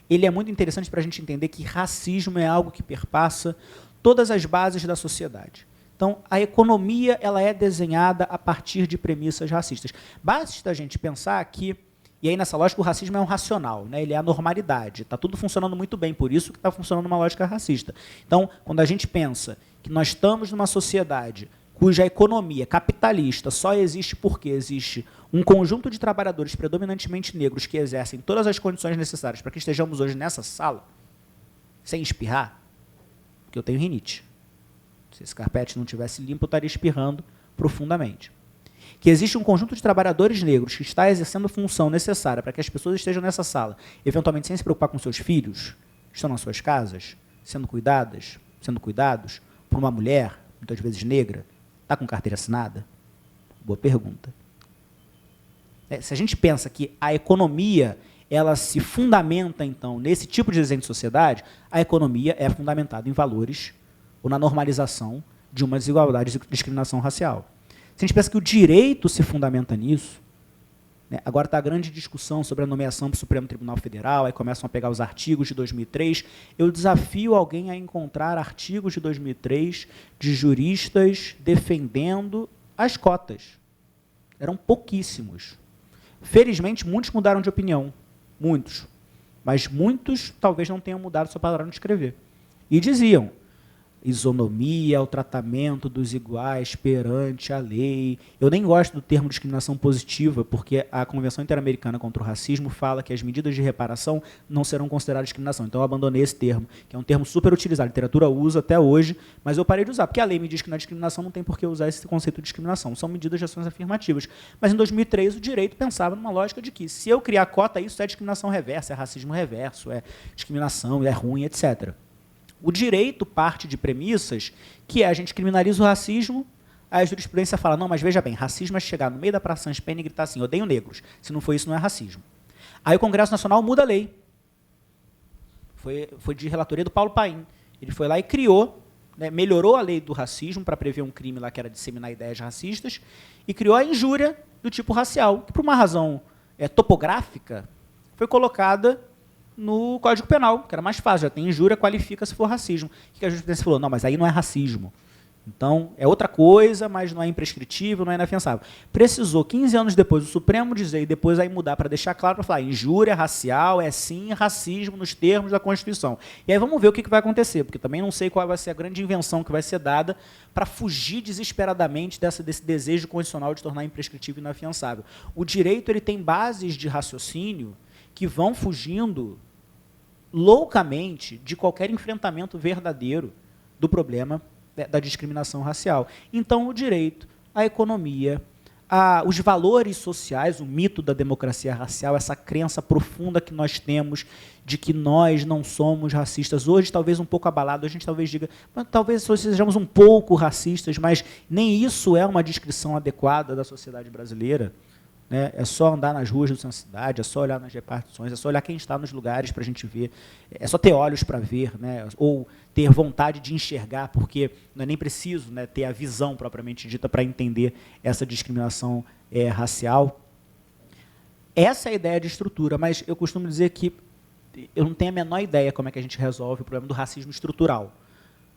ele é muito interessante para a gente entender que racismo é algo que perpassa todas as bases da sociedade. Então, a economia ela é desenhada a partir de premissas racistas. Basta a gente pensar que, e aí nessa lógica o racismo é um racional, né? Ele é a normalidade, está tudo funcionando muito bem, por isso que está funcionando uma lógica racista. Então, quando a gente pensa que nós estamos numa sociedade cuja economia capitalista só existe porque existe um conjunto de trabalhadores predominantemente negros que exercem todas as condições necessárias para que estejamos hoje nessa sala, sem espirrar, porque eu tenho rinite. Se esse carpete não tivesse limpo, eu estaria espirrando profundamente. Que existe um conjunto de trabalhadores negros que está exercendo a função necessária para que as pessoas estejam nessa sala, eventualmente sem se preocupar com seus filhos, que estão nas suas casas, sendo cuidados por uma mulher, muitas vezes negra, está com carteira assinada? Boa pergunta. Se a gente pensa que a economia ela se fundamenta, então, nesse tipo de desenho de sociedade, a economia é fundamentada em valores ou na normalização de uma desigualdade e discriminação racial. Se a gente pensa que o direito se fundamenta nisso, né, agora está a grande discussão sobre a nomeação para o Supremo Tribunal Federal, aí começam a pegar os artigos de 2003, eu desafio alguém a encontrar artigos de 2003 de juristas defendendo as cotas. Eram pouquíssimos. Felizmente, muitos mudaram de opinião. Muitos. Mas muitos talvez não tenham mudado, só pararam de escrever. E diziam, isonomia, o tratamento dos iguais perante a lei. Eu nem gosto do termo discriminação positiva, porque a Convenção Interamericana contra o Racismo fala que as medidas de reparação não serão consideradas discriminação. Então eu abandonei esse termo, que é um termo super utilizado. A literatura usa até hoje, mas eu parei de usar, porque a lei me diz que não é discriminação, não tem por que usar esse conceito de discriminação. São medidas de ações afirmativas. Mas em 2003 o direito pensava numa lógica de que se eu criar cota, isso é discriminação reversa, é racismo reverso, é discriminação, é ruim, etc. O direito parte de premissas que a gente criminaliza o racismo, a jurisprudência fala, não, mas veja bem, racismo é chegar no meio da Praça Sans Pena e gritar assim, odeio negros. Se não for isso, não é racismo. Aí o Congresso Nacional muda a lei. Foi de relatoria do Paulo Paim. Ele foi lá e criou, né, melhorou a lei do racismo para prever um crime lá que era disseminar ideias racistas e criou a injúria do tipo racial, que por uma razão topográfica foi colocada no Código Penal, que era mais fácil, já tem injúria, qualifica se for racismo. O que a justiça falou? Não, mas aí não é racismo. Então, é outra coisa, mas não é imprescritível, não é inafiançável. Precisou, 15 anos depois, o Supremo dizer, e depois aí mudar para deixar claro, para falar, injúria racial é sim racismo nos termos da Constituição. E aí vamos ver o que vai acontecer, porque também não sei qual vai ser a grande invenção que vai ser dada para fugir desesperadamente desse desejo constitucional de tornar imprescritível e inafiançável. O direito ele tem bases de raciocínio que vão fugindo loucamente de qualquer enfrentamento verdadeiro do problema da discriminação racial. Então, o direito, a economia, os valores sociais, o mito da democracia racial, essa crença profunda que nós temos de que nós não somos racistas. Hoje, talvez um pouco abalado, a gente talvez diga, talvez sejamos um pouco racistas, mas nem isso é uma descrição adequada da sociedade brasileira. É só andar nas ruas da sua cidade, é só olhar nas repartições, é só olhar quem está nos lugares para a gente ver, é só ter olhos para ver, né? Ou ter vontade de enxergar, porque não é nem preciso, né, ter a visão propriamente dita para entender essa discriminação racial. Essa é a ideia de estrutura, mas eu costumo dizer que eu não tenho a menor ideia como é que a gente resolve o problema do racismo estrutural.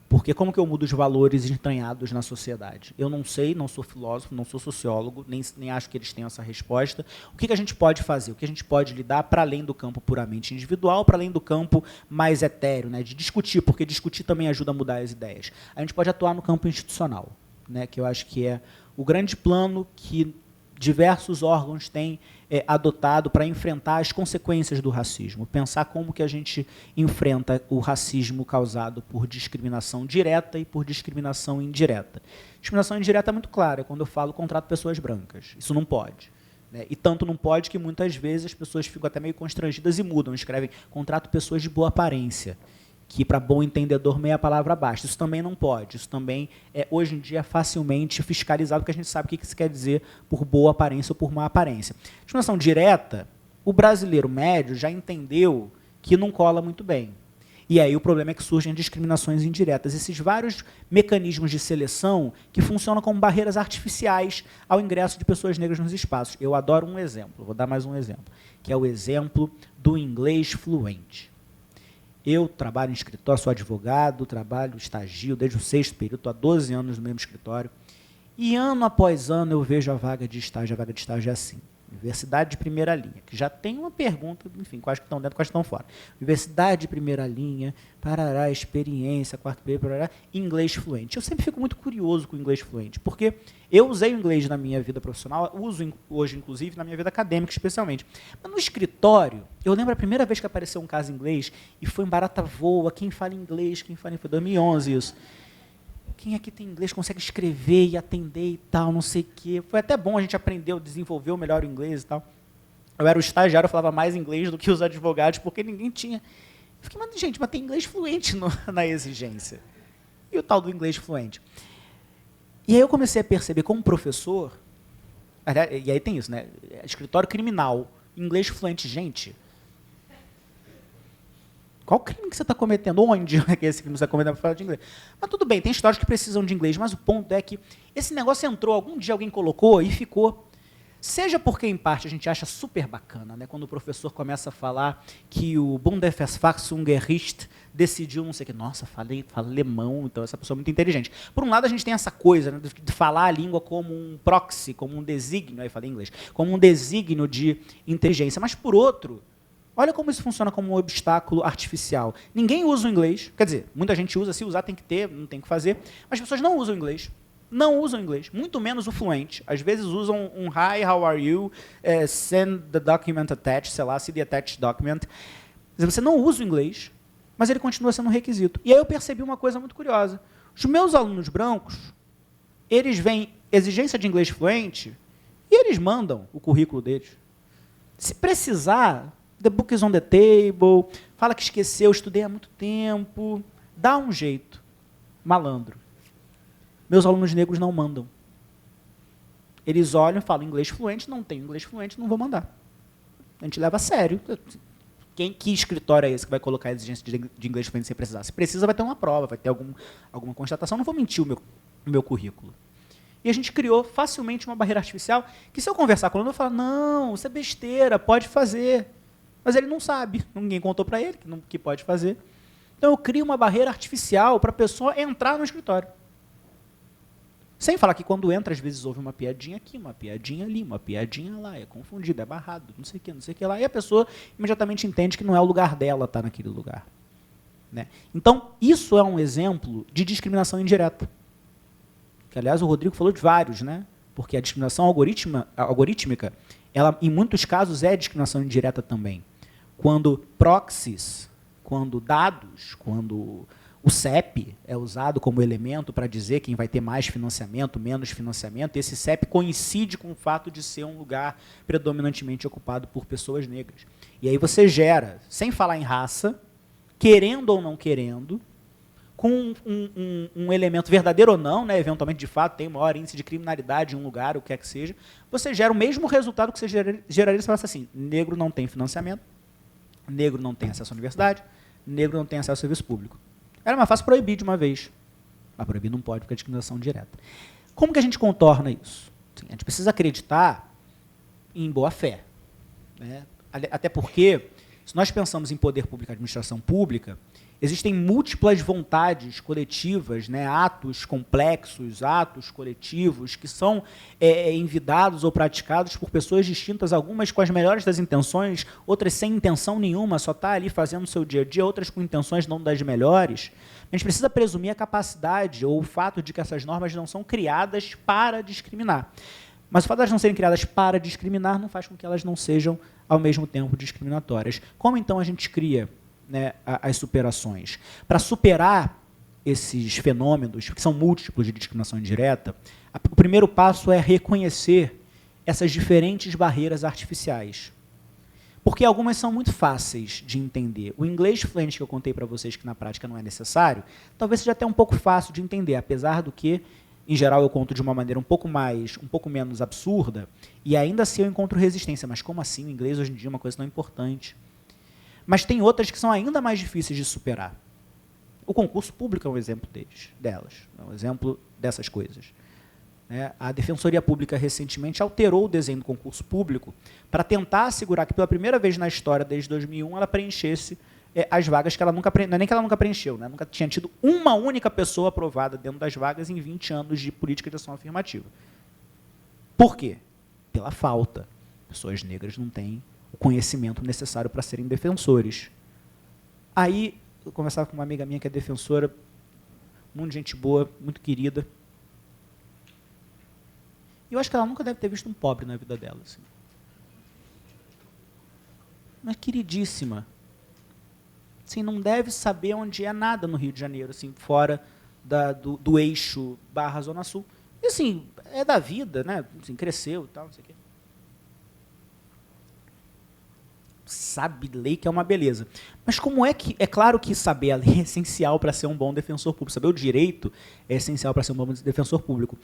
Porque como que eu mudo os valores entranhados na sociedade? Eu não sei, não sou filósofo, não sou sociólogo, nem acho que eles tenham essa resposta. O que a gente pode fazer? O que a gente pode lidar para além do campo puramente individual, para além do campo mais etéreo, né, de discutir, porque discutir também ajuda a mudar as ideias. A gente pode atuar no campo institucional, né, que eu acho que é o grande plano que diversos órgãos têm adotado para enfrentar as consequências do racismo, pensar como que a gente enfrenta o racismo causado por discriminação direta e por discriminação indireta. Discriminação indireta é muito clara, quando eu falo contrato pessoas brancas, isso não pode. Né? E tanto não pode que muitas vezes as pessoas ficam até meio constrangidas e mudam, escrevem contrato pessoas de boa aparência, que para bom entendedor meia palavra basta. Isso também não pode, isso também hoje em dia facilmente fiscalizado, porque a gente sabe o que isso quer dizer por boa aparência ou por má aparência. Discriminação direta, o brasileiro médio já entendeu que não cola muito bem. E aí o problema é que surgem discriminações indiretas, esses vários mecanismos de seleção que funcionam como barreiras artificiais ao ingresso de pessoas negras nos espaços. Eu adoro um exemplo, vou dar mais um exemplo, que é o exemplo do inglês fluente. Eu trabalho em escritório, sou advogado, trabalho, estagio desde o 6º período, estou há 12 anos no mesmo escritório, e ano após ano eu vejo a vaga de estágio é assim, universidade de primeira linha, que já tem uma pergunta, enfim, quais que estão dentro, quais que estão fora. Universidade de primeira linha, parará, experiência, quarto período, parará, inglês fluente. Eu sempre fico muito curioso com o inglês fluente, porque eu usei o inglês na minha vida profissional, uso hoje, inclusive, na minha vida acadêmica, especialmente. Mas no escritório, eu lembro a primeira vez que apareceu um caso em inglês, e foi em barata voa, quem fala inglês, foi 2011 isso. Quem aqui tem inglês consegue escrever e atender e tal, não sei o quê. Foi até bom, a gente aprendeu, desenvolveu melhor o inglês e tal. Eu era o estagiário, eu falava mais inglês do que os advogados, porque ninguém tinha. Eu fiquei, mas, gente, mas tem inglês fluente na exigência. E o tal do inglês fluente? E aí eu comecei a perceber, como professor, e aí tem isso, né? Escritório criminal, inglês fluente, gente. Qual crime que você está cometendo? Onde é que esse crime você está cometendo para falar de inglês? Mas tudo bem, tem histórias que precisam de inglês, mas o ponto é que esse negócio entrou, algum dia alguém colocou e ficou. Seja porque, em parte, a gente acha super bacana, né, quando o professor começa a falar que o Bundesverfassungsgericht decidiu não sei o que. Nossa, fala alemão, então essa pessoa é muito inteligente. Por um lado, a gente tem essa coisa, né, de falar a língua como um proxy, como um desígnio, aí falei em inglês, como um desígnio de inteligência. Mas, por outro, Olha como isso funciona como um obstáculo artificial. Ninguém usa o inglês, quer dizer, muita gente usa, se usar tem que ter, não tem que fazer, mas as pessoas não usam o inglês. Não usam inglês, muito menos o fluente. Às vezes usam um hi, how are you, send the document attached, sei lá, see the attached document. Quer dizer, você não usa o inglês, mas ele continua sendo um requisito. E aí eu percebi uma coisa muito curiosa. Os meus alunos brancos, eles veem exigência de inglês fluente e eles mandam o currículo deles. Se precisar, the book is on the table, fala que esqueceu, estudei há muito tempo, dá um jeito. Malandro. Meus alunos negros não mandam. Eles olham e falam inglês fluente, não tenho inglês fluente, não vou mandar. A gente leva a sério. Que escritório é esse que vai colocar a exigência de inglês fluente sem precisar? Se precisa, vai ter uma prova, vai ter alguma constatação. Não vou mentir o meu currículo. E a gente criou facilmente uma barreira artificial que, se eu conversar com ele, eu vou falar, não, isso é besteira, pode fazer. Mas ele não sabe, ninguém contou para ele que pode fazer. Então, eu crio uma barreira artificial para a pessoa entrar no escritório. Sem falar que, quando entra, às vezes houve uma piadinha aqui, uma piadinha ali, uma piadinha lá, é confundido, é barrado, não sei o que lá. E a pessoa imediatamente entende que não é o lugar dela estar naquele lugar. Né? Então, isso é um exemplo de discriminação indireta. Que, aliás, o Rodrigo falou de vários, né? Porque a discriminação algorítmica, ela, em muitos casos, é discriminação indireta também. Quando proxies, quando dados, quando o CEP é usado como elemento para dizer quem vai ter mais financiamento, menos financiamento, esse CEP coincide com o fato de ser um lugar predominantemente ocupado por pessoas negras. E aí você gera, sem falar em raça, querendo ou não querendo, com um elemento verdadeiro ou não, né, eventualmente, de fato, tem maior índice de criminalidade em um lugar, o que é que seja, você gera o mesmo resultado que você geraria se falasse assim, negro não tem financiamento, negro não tem acesso à universidade, negro não tem acesso ao serviço público. Era mais fácil proibir de uma vez. Mas proibir não pode, porque é discriminação direta. Como que a gente contorna isso? A gente precisa acreditar em boa-fé. Né? Até porque, se nós pensamos em poder público e administração pública, existem múltiplas vontades coletivas, né, atos complexos, atos coletivos, que são envidados ou praticados por pessoas distintas, algumas com as melhores das intenções, outras sem intenção nenhuma, só está ali fazendo o seu dia a dia, outras com intenções não das melhores. A gente precisa presumir a capacidade ou o fato de que essas normas não são criadas para discriminar. Mas o fato de elas não serem criadas para discriminar não faz com que elas não sejam, ao mesmo tempo, discriminatórias. Como, então, a gente cria, né, as superações? Para superar esses fenômenos, que são múltiplos de discriminação indireta, o primeiro passo é reconhecer essas diferentes barreiras artificiais. Porque algumas são muito fáceis de entender. O inglês fluente que eu contei para vocês, que na prática não é necessário, talvez seja até um pouco fácil de entender, apesar do que, em geral, eu conto de uma maneira um pouco menos absurda, e ainda assim eu encontro resistência. Mas como assim? O inglês hoje em dia é uma coisa tão importante. Mas tem outras que são ainda mais difíceis de superar. O concurso público é um exemplo delas, é um exemplo dessas coisas. A Defensoria Pública, recentemente, alterou o desenho do concurso público para tentar assegurar que, pela primeira vez na história, desde 2001, ela preenchesse as vagas que ela nunca preencheu. Não é nem que ela nunca preencheu, né? Nunca tinha tido uma única pessoa aprovada dentro das vagas em 20 anos de política de ação afirmativa. Por quê? Pela falta. Pessoas negras não têm o conhecimento necessário para serem defensores. Aí, eu conversava com uma amiga minha que é defensora, muito gente boa, muito querida. E eu acho que ela nunca deve ter visto um pobre na vida dela. Assim. Mas queridíssima. Assim, não deve saber onde é nada no Rio de Janeiro, assim, fora do eixo / Zona Sul. E assim, é da vida, né? Assim, cresceu e tal, não sei o quê. Sabe lei que é uma beleza. Mas como é que... É claro que saber a lei é essencial para ser um bom defensor público. Saber o direito é essencial para ser um bom defensor público.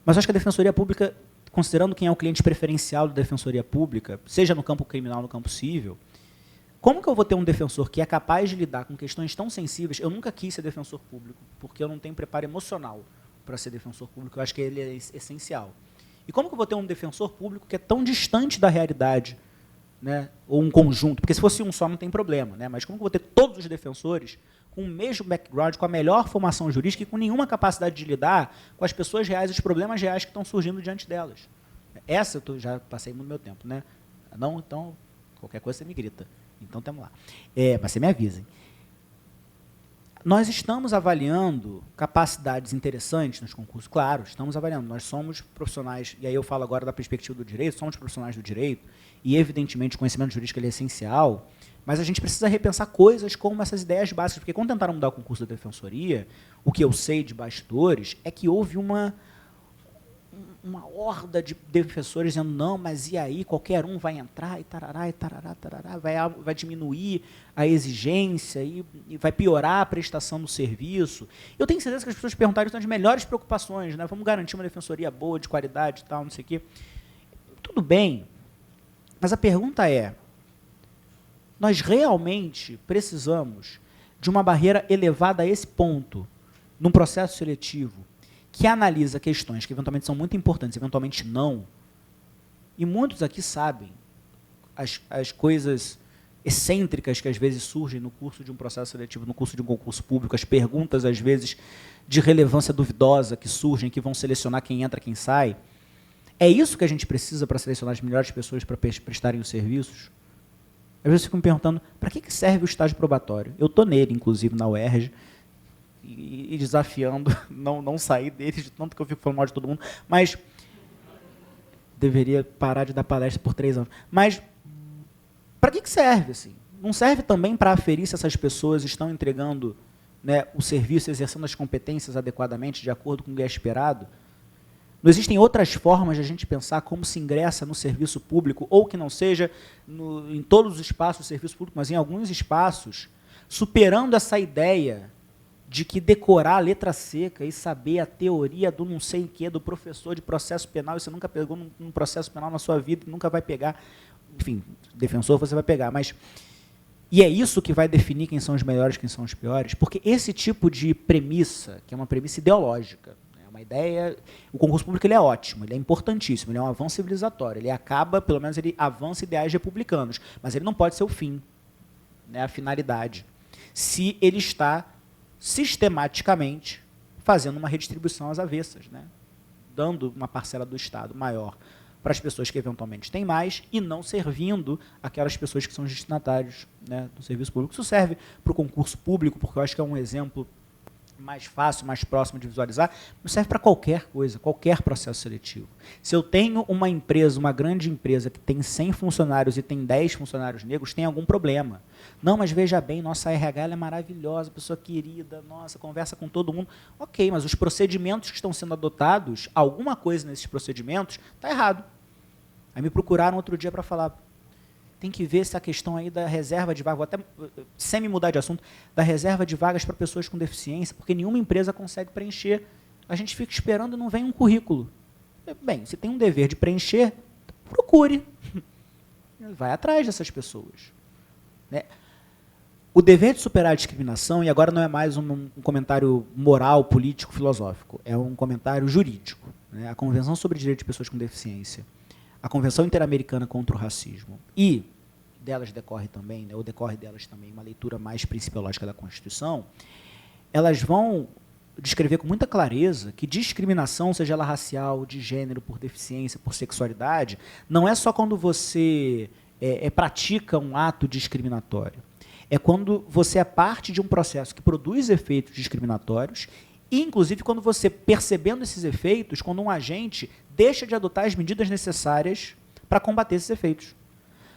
Mas eu acho que a Defensoria Pública, considerando quem é o cliente preferencial da Defensoria Pública, seja no campo criminal ou no campo civil, como que eu vou ter um defensor que é capaz de lidar com questões tão sensíveis? Eu nunca quis ser defensor público, porque eu não tenho preparo emocional para ser defensor público. Eu acho que ele é essencial. E como que eu vou ter um defensor público que é tão distante da realidade, né? Ou um conjunto? Porque se fosse um só não tem problema, né? Mas como que eu vou ter todos os defensores com o mesmo background, com a melhor formação jurídica e com nenhuma capacidade de lidar com as pessoas reais, os problemas reais que estão surgindo diante delas? Essa eu já passei muito meu tempo, né? Não, então, qualquer coisa você me grita. Então, temos lá. Mas você me avisem. Nós estamos avaliando capacidades interessantes nos concursos? Claro, estamos avaliando. Nós somos profissionais, e aí eu falo agora da perspectiva do direito, somos profissionais do direito, e, evidentemente, o conhecimento jurídico ele é essencial, mas a gente precisa repensar coisas como essas ideias básicas, porque quando tentaram mudar o concurso da defensoria, o que eu sei de bastidores é que houve uma horda de defensores dizendo, não, mas e aí, qualquer um vai entrar, e tarará, vai diminuir a exigência, e vai piorar a prestação do serviço. Eu tenho certeza que as pessoas perguntaram as melhores preocupações, né? Vamos garantir uma defensoria boa, de qualidade e tal, não sei o quê. Tudo bem, mas a pergunta é, nós realmente precisamos de uma barreira elevada a esse ponto, num processo seletivo, que analisa questões que eventualmente são muito importantes, eventualmente não, e muitos aqui sabem as coisas excêntricas que às vezes surgem no curso de um processo seletivo, no curso de um concurso público, as perguntas, às vezes, de relevância duvidosa que surgem, que vão selecionar quem entra, quem sai. É isso que a gente precisa para selecionar as melhores pessoas para prestarem os serviços? Às vezes eu fico me perguntando, para que serve o estágio probatório? Eu estou nele, inclusive, na UERJ, e desafiando não sair dele, de tanto que eu fico falando mal de todo mundo, mas deveria parar de dar palestra por 3 anos. Mas para que serve? Assim? Não serve também para aferir se essas pessoas estão entregando, né, o serviço, exercendo as competências adequadamente, de acordo com o que é esperado? Não existem outras formas de a gente pensar como se ingressa no serviço público, ou que não seja em todos os espaços do serviço público, mas em alguns espaços, superando essa ideia de que decorar a letra seca e saber a teoria do não sei o quê, do professor de processo penal, e você nunca pegou num processo penal na sua vida, nunca vai pegar, enfim, defensor você vai pegar, mas... E é isso que vai definir quem são os melhores, quem são os piores, porque esse tipo de premissa, que é uma premissa ideológica, é uma ideia... O concurso público ele é ótimo, ele é importantíssimo, ele é um avanço civilizatório, ele acaba, pelo menos ele avança ideais republicanos, mas ele não pode ser o fim, né, a finalidade, se ele está sistematicamente fazendo uma redistribuição às avessas, né? Dando uma parcela do Estado maior para as pessoas que eventualmente têm mais e não servindo aquelas pessoas que são os destinatários, né, do serviço público. Isso serve para o concurso público, porque eu acho que é um exemplo mais fácil, mais próximo de visualizar, mas serve para qualquer coisa, qualquer processo seletivo. Se eu tenho uma empresa, uma grande empresa que tem 100 funcionários e tem 10 funcionários negros, tem algum problema. Não, mas veja bem, nossa RH ela é maravilhosa, pessoa querida, nossa, conversa com todo mundo. Ok, mas os procedimentos que estão sendo adotados, alguma coisa nesses procedimentos está errado. Aí me procuraram outro dia para falar, tem que ver essa questão aí da reserva de vagas, vou até semi-mudar de assunto, da reserva de vagas para pessoas com deficiência, porque nenhuma empresa consegue preencher. A gente fica esperando e não vem um currículo. Bem, se tem um dever de preencher, procure. Vai atrás dessas pessoas. Né? O dever de superar a discriminação, e agora não é mais um comentário moral, político, filosófico, é um comentário jurídico. Né? A Convenção sobre o Direito de Pessoas com Deficiência, a Convenção Interamericana contra o Racismo, e delas decorre também, né, ou decorre delas também, uma leitura mais principiológica da Constituição, elas vão descrever com muita clareza que discriminação, seja ela racial, de gênero, por deficiência, por sexualidade, não é só quando você pratica um ato discriminatório. É quando você é parte de um processo que produz efeitos discriminatórios e, inclusive, quando você, percebendo esses efeitos, quando um agente deixa de adotar as medidas necessárias para combater esses efeitos.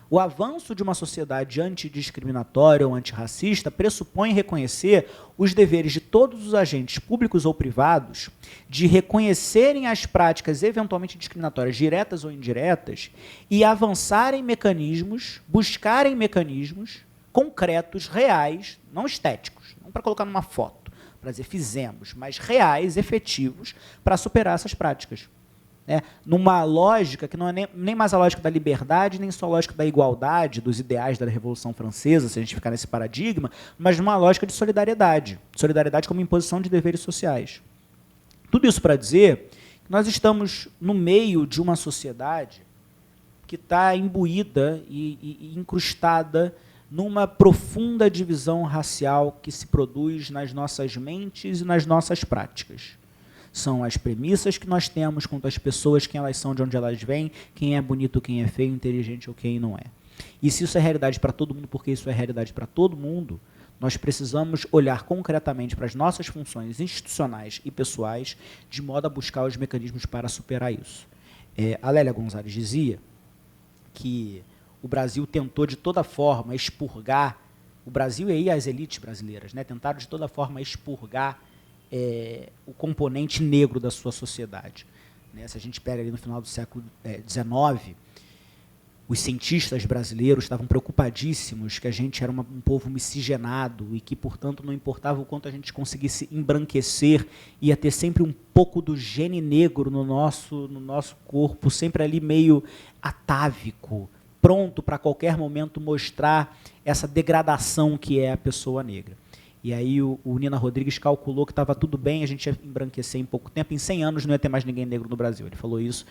O avanço de uma sociedade antidiscriminatória ou antirracista pressupõe reconhecer os deveres de todos os agentes públicos ou privados de reconhecerem as práticas eventualmente discriminatórias, diretas ou indiretas, e avançarem mecanismos, buscarem mecanismos concretos, reais, não estéticos, não para colocar numa foto, para dizer fizemos, mas reais, efetivos, para superar essas práticas. Numa lógica que não é nem mais a lógica da liberdade, nem só a lógica da igualdade, dos ideais da Revolução Francesa, se a gente ficar nesse paradigma, mas numa lógica de solidariedade. Solidariedade como imposição de deveres sociais. Tudo isso para dizer que nós estamos no meio de uma sociedade que está imbuída e incrustada numa profunda divisão racial que se produz nas nossas mentes e nas nossas práticas. São as premissas que nós temos quanto às pessoas, quem elas são, de onde elas vêm, quem é bonito, quem é feio, inteligente ou quem não é. E se isso é realidade para todo mundo, porque isso é realidade para todo mundo, nós precisamos olhar concretamente para as nossas funções institucionais e pessoais, de modo a buscar os mecanismos para superar isso. A Lélia Gonzalez dizia que o Brasil tentou de toda forma expurgar, o Brasil e aí as elites brasileiras, né, tentaram de toda forma expurgar o componente negro da sua sociedade. Né, se a gente pega ali no final do século XIX, os cientistas brasileiros estavam preocupadíssimos que a gente era um povo miscigenado e que, portanto, não importava o quanto a gente conseguisse embranquecer, ia ter sempre um pouco do gene negro no nosso corpo, sempre ali meio atávico, pronto para a qualquer momento mostrar essa degradação que é a pessoa negra. E aí o Nina Rodrigues calculou que estava tudo bem, a gente ia embranquecer em pouco tempo, em 100 anos não ia ter mais ninguém negro no Brasil. Ele falou isso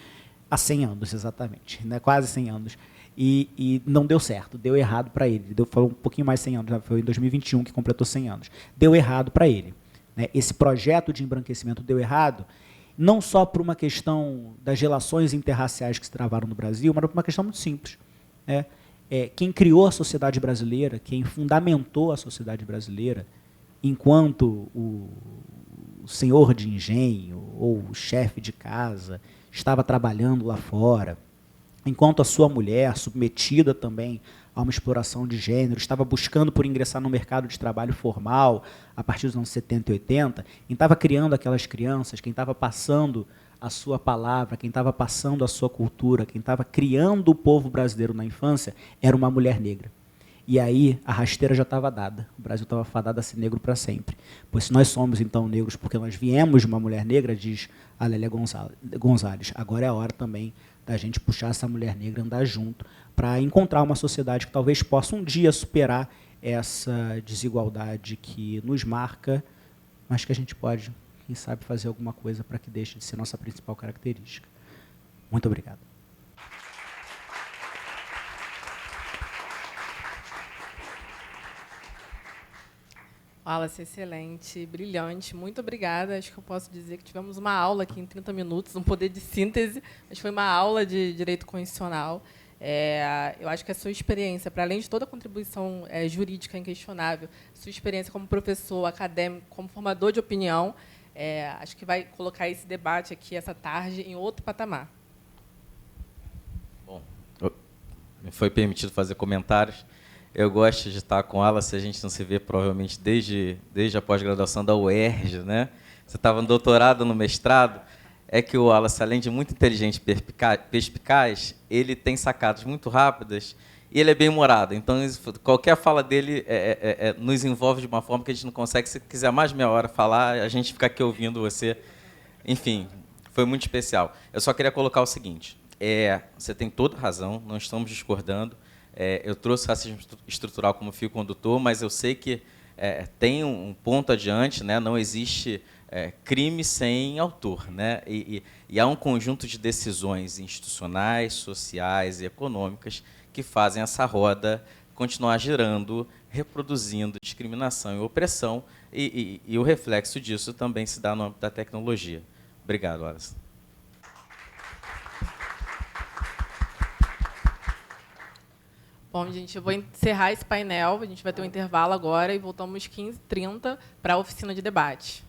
há 100 anos, exatamente, né? Quase 100 anos. E não deu certo, deu errado para ele. Falou um pouquinho mais de 100 anos, foi em 2021 que completou 100 anos. Deu errado para ele. Né? Esse projeto de embranquecimento deu errado, não só por uma questão das relações interraciais que se travaram no Brasil, mas por uma questão muito simples. Né? Quem criou a sociedade brasileira, quem fundamentou a sociedade brasileira, enquanto o senhor de engenho ou o chefe de casa estava trabalhando lá fora, enquanto a sua mulher, submetida também a uma exploração de gênero, estava buscando por ingressar no mercado de trabalho formal a partir dos anos 70 e 80, quem estava criando aquelas crianças, quem estava passando a sua palavra, quem estava passando a sua cultura, quem estava criando o povo brasileiro na infância, era uma mulher negra. E aí a rasteira já estava dada. O Brasil estava fadado a ser negro para sempre. Pois se nós somos, então, negros porque nós viemos de uma mulher negra, diz a Lélia Gonzalez, agora é a hora também da gente puxar essa mulher negra, andar junto, para encontrar uma sociedade que talvez possa um dia superar essa desigualdade que nos marca, mas que a gente pode, quem sabe, fazer alguma coisa para que deixe de ser nossa principal característica. Muito obrigado. Wallace, excelente, brilhante, muito obrigada. Acho que eu posso dizer que tivemos uma aula aqui em 30 minutos, um poder de síntese, mas foi uma aula de direito constitucional. Eu acho que a sua experiência, para além de toda a contribuição jurídica inquestionável, sua experiência como professor, acadêmico, como formador de opinião, acho que vai colocar esse debate aqui, essa tarde, em outro patamar. Bom, me foi permitido fazer comentários. Eu gosto de estar com ela, se a gente não se vê provavelmente desde a pós-graduação da UERJ, né? Você estava no doutorado, no mestrado, é que o Wallace, além de muito inteligente e perspicaz, ele tem sacadas muito rápidas e ele é bem-humorado. Então, qualquer fala dele nos envolve de uma forma que a gente não consegue. Se quiser mais meia hora falar, a gente fica aqui ouvindo você. Enfim, foi muito especial. Eu só queria colocar o seguinte, você tem toda a razão, não estamos discordando. Eu trouxe racismo estrutural como fio condutor, mas eu sei que tem um ponto adiante, né? Não existe crime sem autor, né? E há um conjunto de decisões institucionais, sociais e econômicas que fazem essa roda continuar girando, reproduzindo discriminação e opressão, e o reflexo disso também se dá no âmbito da tecnologia. Obrigado, Wallace. Bom, gente, eu vou encerrar esse painel, a gente vai ter um intervalo agora e voltamos 15h30 para a oficina de debate.